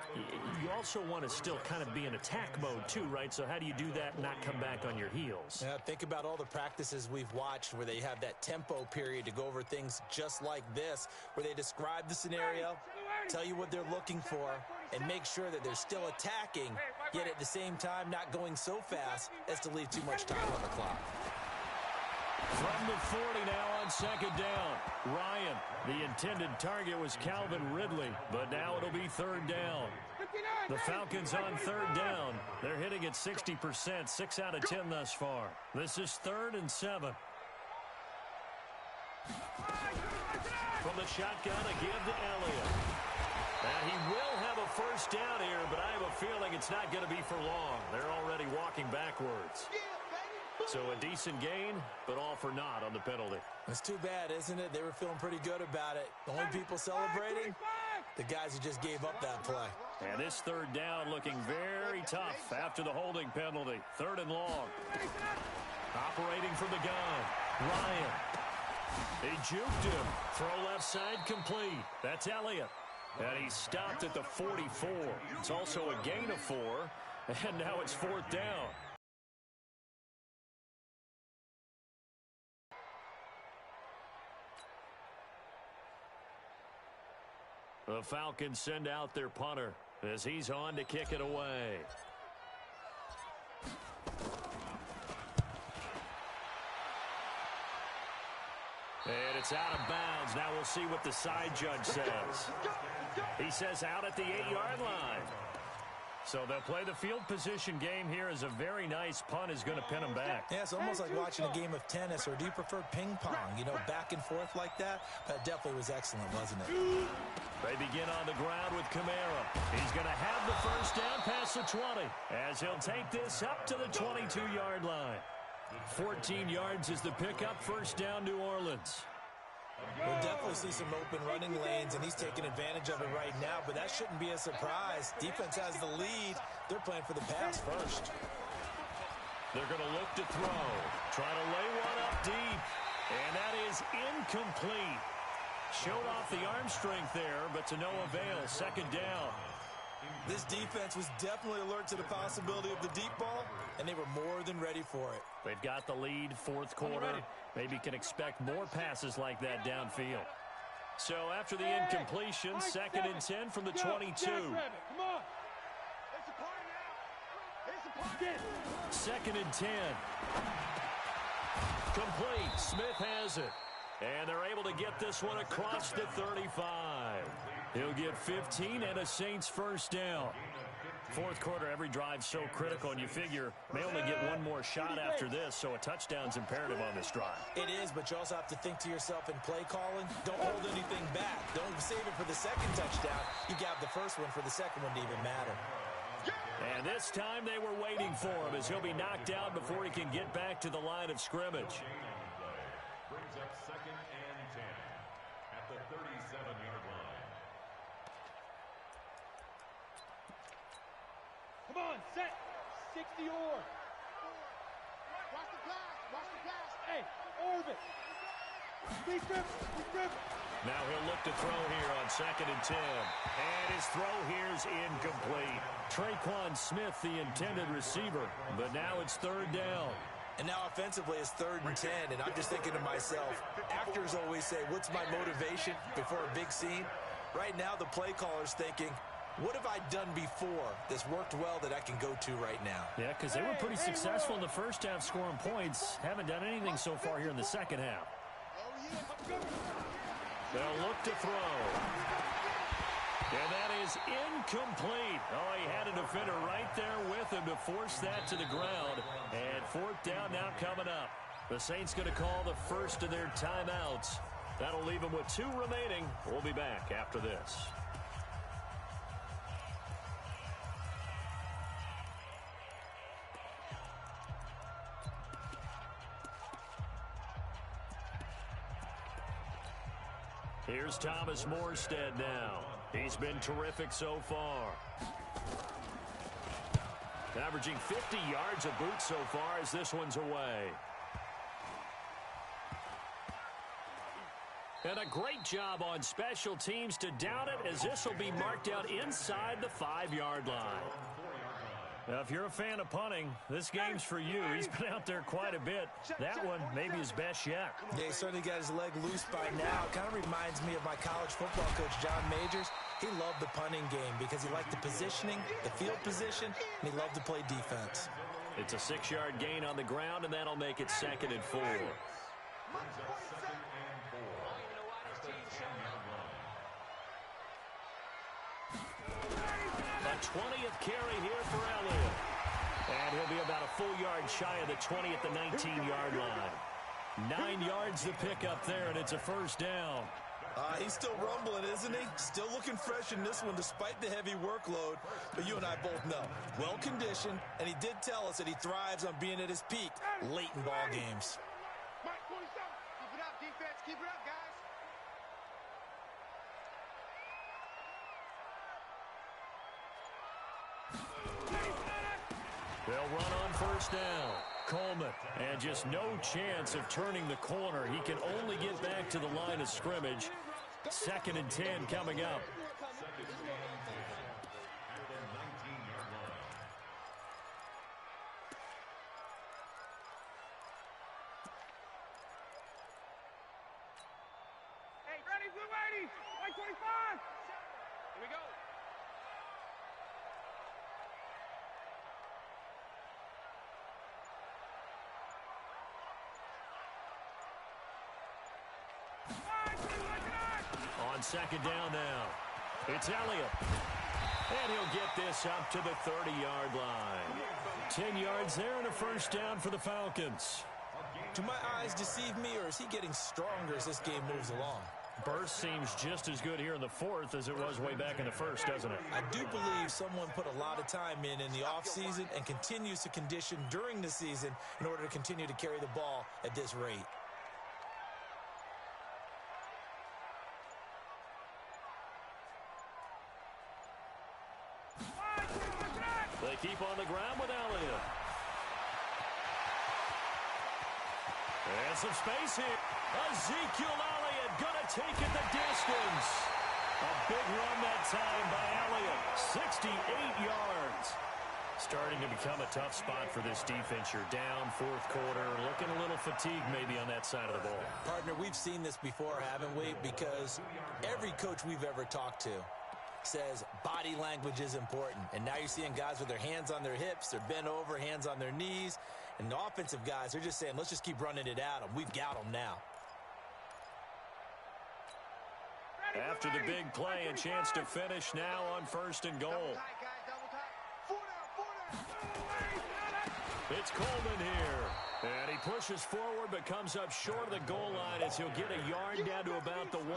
Speaker 1: you also want to still kind of be in attack mode too, right? So how do you do that and not come back on your heels?
Speaker 4: Yeah, think about all the practices we've watched where they have that tempo period to go over things just like this, where they describe the scenario, tell you what they're looking for, and make sure that they're still attacking, yet at the same time not going so fast as to leave too much time on the clock.
Speaker 1: From the 40 now on second down. Ryan, the intended target was Calvin Ridley, but now it'll be third down. The Falcons on third down. They're hitting at 60%, 6 out of 10 thus far. This is 3rd and 7. From the shotgun, a give to Elliott. And he will have a first down here, but I have a feeling it's not going to be for long. They're already walking backwards. So a decent gain, but all for naught on the penalty.
Speaker 4: It's too bad, isn't it? They were feeling pretty good about it. The only people celebrating, the guys who just gave up that play.
Speaker 1: And this third down looking very tough after the holding penalty. 3rd and long. Operating from the gun, Ryan. He juked him. Throw left side complete. That's Elliott. And he stopped at the 44. It's also a gain of 4. And now it's 4th down. The Falcons send out their punter as he's on to kick it away. And it's out of bounds. Now we'll see what the side judge says. He says out at the 8-yard line. So they'll play the field position game here as a very nice punt is going to pin them back.
Speaker 4: Yeah, it's almost like watching a game of tennis, or do you prefer ping pong? You know, back and forth like that? That definitely was excellent, wasn't it?
Speaker 1: They begin on the ground with Kamara. He's going to have the first down past the 20 as he'll take this up to the 22-yard line. 14 yards is the pickup. First down, New Orleans.
Speaker 4: We'll definitely see some open running lanes, and he's taking advantage of it right now, but that shouldn't be a surprise. Defense has the lead. They're playing for the pass first.
Speaker 1: They're going to look to throw. Try to lay one up deep, and that is incomplete. Showed off the arm strength there, but to no avail. 2nd down.
Speaker 4: This defense was definitely alert to the possibility of the deep ball, and they were more than ready for it.
Speaker 1: They've got the lead, 4th quarter. Maybe can expect more passes like that downfield. So after the incompletion, 2nd and 10 from the 22.
Speaker 2: Come on. It's a party now. It's a party.
Speaker 1: 2nd and 10. Complete. Smith has it. And they're able to get this one across the 35. He'll get 15 and a Saints first down. 4th quarter, every drive so critical, and you figure may only get one more shot after this, so a touchdown's imperative on this drive.
Speaker 4: It is, but you also have to think to yourself in play calling, don't hold anything back. Don't save it for the second touchdown. You got the first one for the second one to even matter.
Speaker 1: And this time they were waiting for him as he'll be knocked down before he can get back to the line of scrimmage.
Speaker 5: Brings up 2nd and 10 at the 37-yard line.
Speaker 2: Come on, set. 60 or.
Speaker 3: Watch the pass. Watch the pass.
Speaker 2: Hey, orbit. Be driven.
Speaker 1: Now he'll look to throw here on 2nd and 10. And his throw here's incomplete. Traquan Smith, the intended receiver, but now it's 3rd down.
Speaker 4: And now offensively it's 3rd and 10, and I'm just thinking to myself, actors always say, what's my motivation before a big scene? Right now the play caller's thinking, what have I done before that's worked well that I can go to right now?
Speaker 1: Yeah, because they were pretty successful in the first half scoring points. Haven't done anything so far here in the second half. They'll look to throw. And that is incomplete. Oh, he had a defender right there with him to force that to the ground. And 4th down now coming up. The Saints going to call the first of their timeouts. That'll leave them with 2 remaining. We'll be back after this. Here's Thomas Morstead now. He's been terrific so far. Averaging 50 yards a boot so far as this one's away. And a great job on special teams to down it, as this will be marked out inside the 5-yard line. Now, if you're a fan of punting, this game's for you. He's been out there quite a bit. That one maybe his best yet.
Speaker 4: Yeah, he certainly got his leg loose by now. Kind of reminds me of my college football coach, John Majors. He loved the punting game because he liked the positioning, the field position, and he loved to play defense.
Speaker 1: It's a 6-yard gain on the ground, and that'll make it 2nd and 4. A 20th carry here for Elliott. And he'll be about a full yard shy of the 20 at the 19-yard line. 9 yards to pick up there, and it's a first down.
Speaker 4: He's still rumbling, isn't he? Still looking fresh in this one despite the heavy workload. But you and I both know, well-conditioned, and he did tell us that he thrives on being at his peak late in ball games.
Speaker 3: Mike 27. Keep it up, defense. Keep it up, guys.
Speaker 1: They'll run on first down. Coleman, and just no chance of turning the corner. He can only get back to the line of scrimmage. 2nd and 10 coming up.
Speaker 3: Hey, ready, blue 80. Mike 25. Here we go.
Speaker 1: On 2nd down now, it's Elliott. And he'll get this up to the 30-yard line. 10 yards there and a first down for the Falcons.
Speaker 4: Do my eyes deceive me, or is he getting stronger as this game moves along?
Speaker 1: Burst seems just as good here in the 4th as it was way back in the 1st, doesn't it?
Speaker 4: I do believe someone put a lot of time in the offseason and continues to condition during the season in order to continue to carry the ball at this rate.
Speaker 1: They keep on the ground with Elliott. And some space here. Ezekiel Elliott going to take it the distance. A big run that time by Elliott. 68 yards. Starting to become a tough spot for this defense. You're down 4th quarter. Looking a little fatigued maybe on that side of the ball.
Speaker 4: Partner, we've seen this before, haven't we? Because every coach we've ever talked to says body language is important. And now you're seeing guys with their hands on their hips, they're bent over, hands on their knees. And the offensive guys, they're just saying, let's just keep running it at them. We've got them now.
Speaker 1: After the big play, a chance to finish now on 1st and goal. It's Coleman here. And he pushes forward but comes up short of the goal line as he'll get a yard down to about the 1.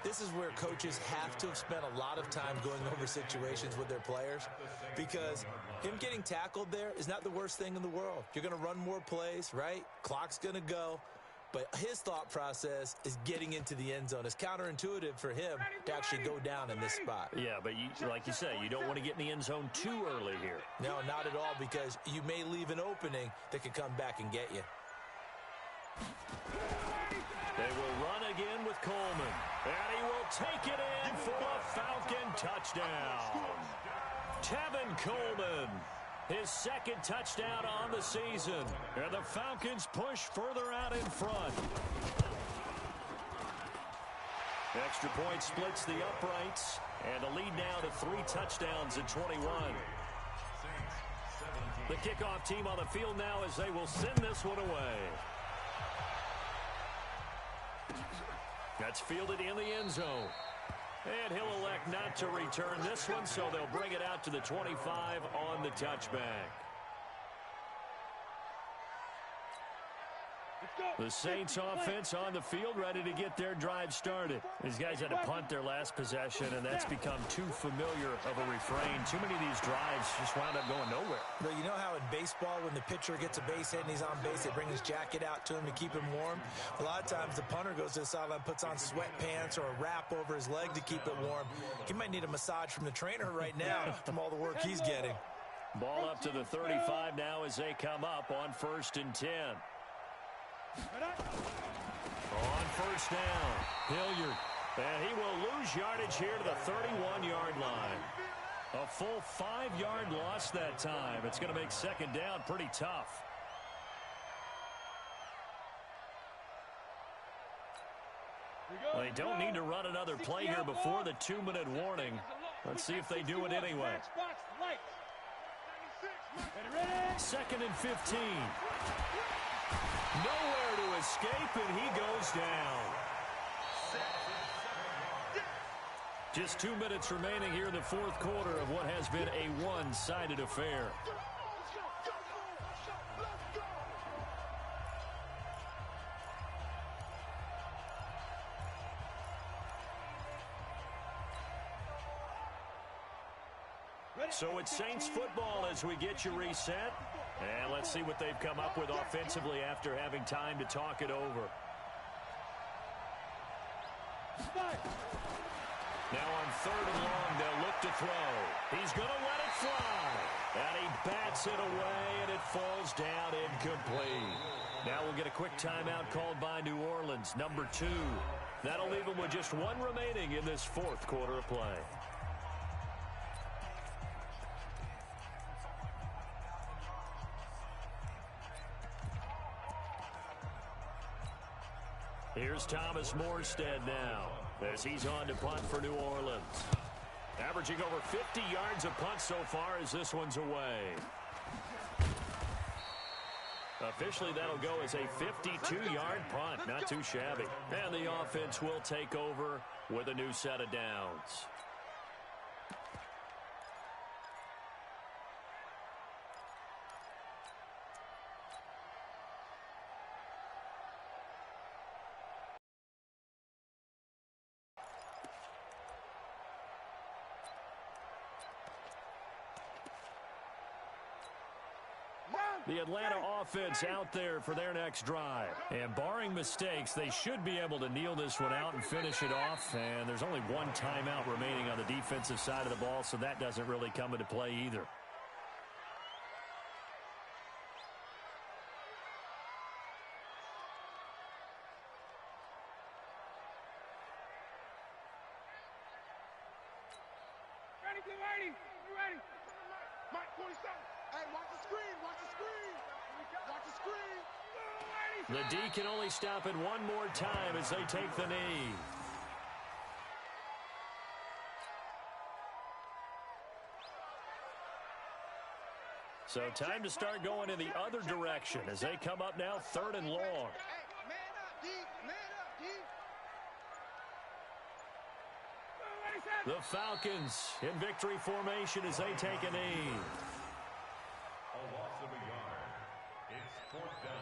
Speaker 4: This is where coaches have to have spent a lot of time going over situations with their players, because him getting tackled there is not the worst thing in the world. You're going to run more plays, right? Clock's going to go. But his thought process is getting into the end zone. It's counterintuitive for him to actually go down in this spot.
Speaker 1: Yeah, but like you say, you don't want to get in the end zone too early here.
Speaker 4: No, not at all, because you may leave an opening that could come back and get you.
Speaker 1: They will run again with Coleman. And he will take it in for a Falcon touchdown. Tevin Coleman, his 2nd touchdown on the season. And the Falcons push further out in front. Extra point splits the uprights. And the lead now to 3 touchdowns at 21. The kickoff team on the field now as they will send this one away. That's fielded in the end zone. And he'll elect not to return this one, so they'll bring it out to the 25 on the touchback. The Saints offense on the field, ready to get their drive started. These guys had to punt their last possession, and that's become too familiar of a refrain. Too many of these drives just wound up going nowhere.
Speaker 4: But you know how in baseball, when the pitcher gets a base hit and he's on base, they bring his jacket out to him to keep him warm? A lot of times the punter goes to the sideline, puts on sweatpants or a wrap over his leg to keep it warm. He might need a massage from the trainer right now from all the work he's getting.
Speaker 1: Ball up to the 35 now as they come up on 1st and 10. On first down, Hilliard. And he will lose yardage here to the 31-yard line. A full 5-yard loss that time. It's going to make second down pretty tough. They don't need to run another play here before the 2-minute warning. Let's see if they do it anyway. Second and 15. Nowhere to escape, and he goes down. Just 2 minutes remaining here in the fourth quarter of what has been a one-sided affair. So it's Saints football as we get you reset. And let's see what they've come up with offensively after having time to talk it over. Now on third and long, they'll look to throw. He's going to let it fly. And he bats it away, and it falls down incomplete. Now we'll get a quick timeout called by New Orleans, number 2. That'll leave them with just one remaining in this fourth quarter of play. Here's Thomas Morstead now as he's on to punt for New Orleans. Averaging over 50 yards a punt so far as this one's away. Officially, that'll go as a 52-yard punt. Not too shabby. And the offense will take over with a new set of downs. The Atlanta offense out there for their next drive. And barring mistakes, they should be able to kneel this one out and finish it off. And there's only one timeout remaining on the defensive side of the ball, so that doesn't really come into play either.
Speaker 3: Ready. Mike 27. Hey, watch the screen. Watch the screen. Watch the screen.
Speaker 1: The D can only stop it one more time as they take the knee. So time to start going in the other direction as they come up now third and long.
Speaker 3: Hey, man up, D. Man up, D.
Speaker 1: The Falcons in victory formation as they take a knee.
Speaker 5: A loss of a yard. It's fourth down.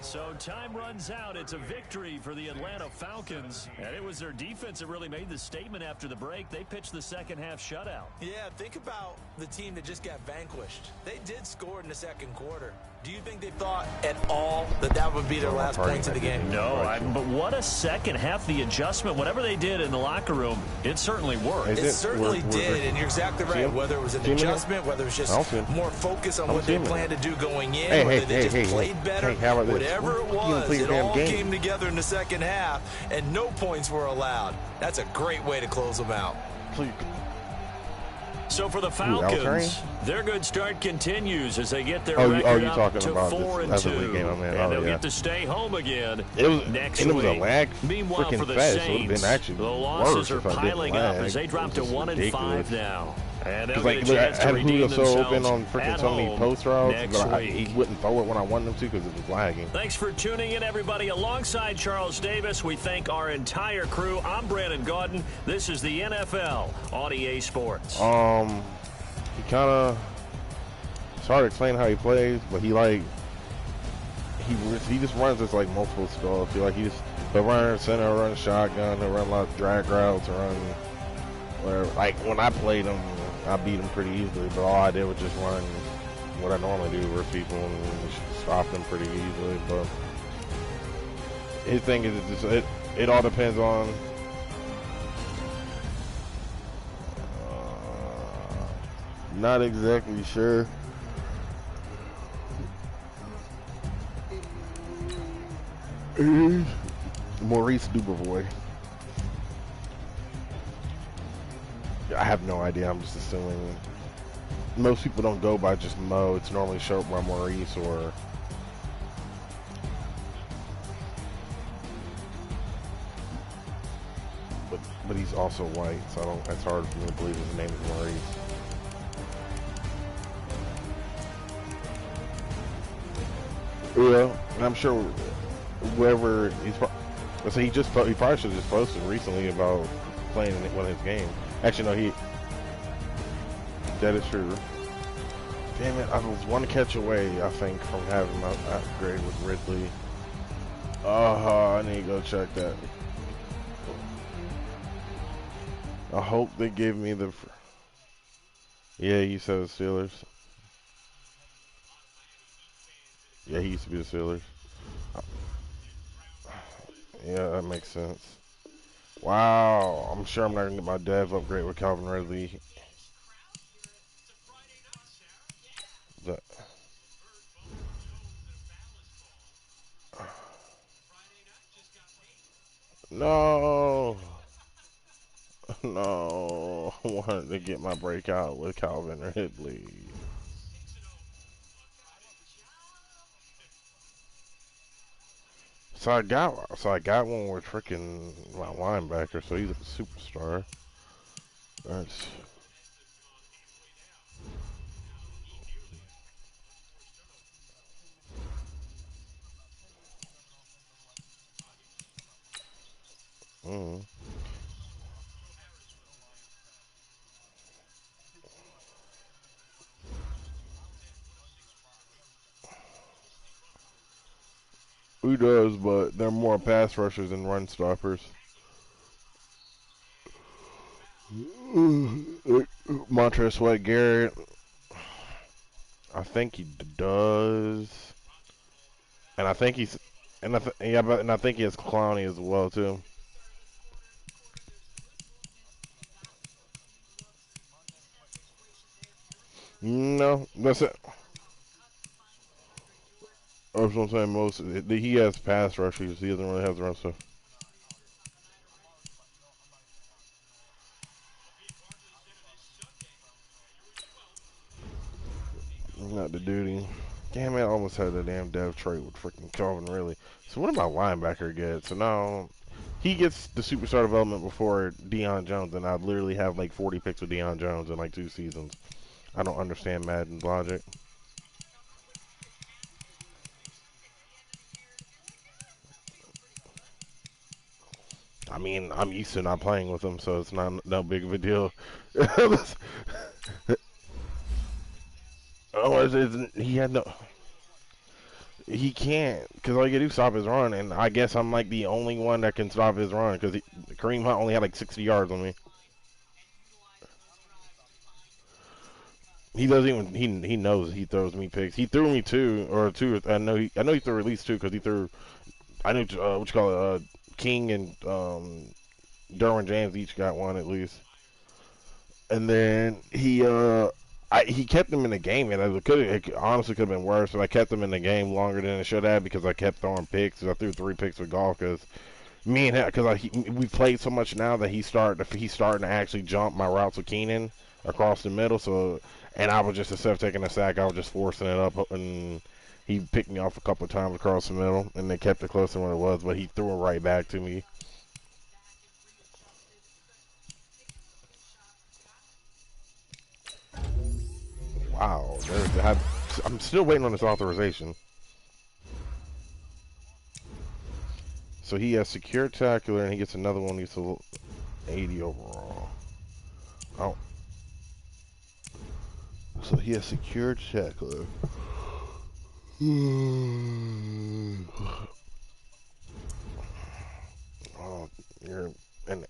Speaker 1: So time runs out. It's a victory for the Atlanta Falcons. And it was their defense that really made the statement after the break. They pitched the second half shutout.
Speaker 4: Yeah, think about the team that just got vanquished. They did score in the second quarter. Do you think they thought at all that that would be their last points of the game?
Speaker 1: No, but what a second half. The adjustment, whatever they did in the locker room, it certainly worked.
Speaker 4: It certainly did, and you're exactly right. Whether it was an adjustment, whether it was just more focus on what they planned to do going in, whether they just played better, whatever it was, it all came together in the second half, and no points were allowed. That's a great way to close them out.
Speaker 1: So for the Falcons, their good start continues as they get their record up to 4-2, and they'll get to stay home again next week.
Speaker 6: It was a lag.
Speaker 1: Meanwhile, for the
Speaker 6: fast,
Speaker 1: Saints, the losses are piling up as they drop to 1-5 now. And they'll get a chance to redeem themselves
Speaker 6: on
Speaker 1: at
Speaker 6: so many
Speaker 1: home
Speaker 6: post routes,
Speaker 1: next week.
Speaker 6: He wouldn't throw it when I wanted him to because it was lagging.
Speaker 1: Thanks for tuning in, everybody. Alongside Charles Davis, we thank our entire crew. I'm Brandon Gaudin. This is the NFL on EA Sports.
Speaker 6: He kind of, it's hard to explain how he plays, but he he just runs this like multiple stuff. He'll run center, run shotgun, he'll run a lot of drag routes, run whatever. Like when I played him, I beat him pretty easily, but all I did was just run what I normally do versus people and stop them pretty easily. But his thing is just, it all depends on not exactly sure. Maurice Dubovoy. I have no idea. I'm just assuming. Most people don't go by just Mo. It's normally short by Maurice or. But he's also white, so I don't. It's hard for me to believe his name is Maurice. Yeah, and I'm sure whoever he's. I say he probably should have just posted recently about playing in one of his games. Actually, no, that is true. Damn it, I was one catch away, I think, from having my upgrade with Ridley. I need to go check that. I hope they give me the. Yeah, you said the Steelers. Yeah, he used to be the Steelers. Yeah, that makes sense. Wow, I'm sure I'm not gonna get my dev upgrade with Calvin Ridley. No, no, I wanted to get my breakout with Calvin Ridley. So I got one with freaking my linebacker, so he's a superstar. That's. Who does, but they're more pass rushers than run stoppers. Montrezl Sweat Garrett, I think he does, and I think he's, and I think he has Clowney as well too. No, that's it. That's what I'm saying. Most he has pass rushers. He doesn't really have the run stuff. Not the duty. Damn it! I almost had the damn dev trait with freaking Calvin Ridley. So what did my linebacker get? So now he gets the superstar development before Deion Jones, and I literally have like 40 picks with Deion Jones in like 2 seasons. I don't understand Madden's logic. I mean, I'm used to not playing with him, so it's not no big of a deal. He had no. He can't, because all you can do is stop his run, and I guess I'm like the only one that can stop his run, because Kareem Hunt only had like 60 yards on me. He doesn't even. He knows he throws me picks. He threw me two. I know he threw at least 2 because he threw. I know what you call it. King and Derwin James each got 1 at least. And then he kept him in the game, and it honestly could have been worse. But I kept him in the game longer than it should have because I kept throwing picks. I threw 3 picks with golf because me and him, because we played so much now that he's starting to actually jump my routes with Keenan across the middle. So, and I was just, instead of taking a sack, I was just forcing it up, and he picked me off a couple of times across the middle, and they kept it closer than what it was. But he threw it right back to me. Wow, I'm still waiting on this authorization. So he has secure tackler, and he gets another one. He's 80 overall. Oh, so he has secure tackler. Oh, you're and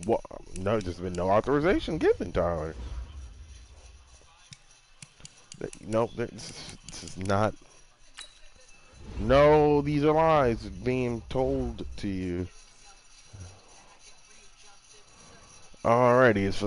Speaker 6: what? No, there's been no authorization given, Tyler. No, this is not. No, these are lies being told to you. Alrighty, so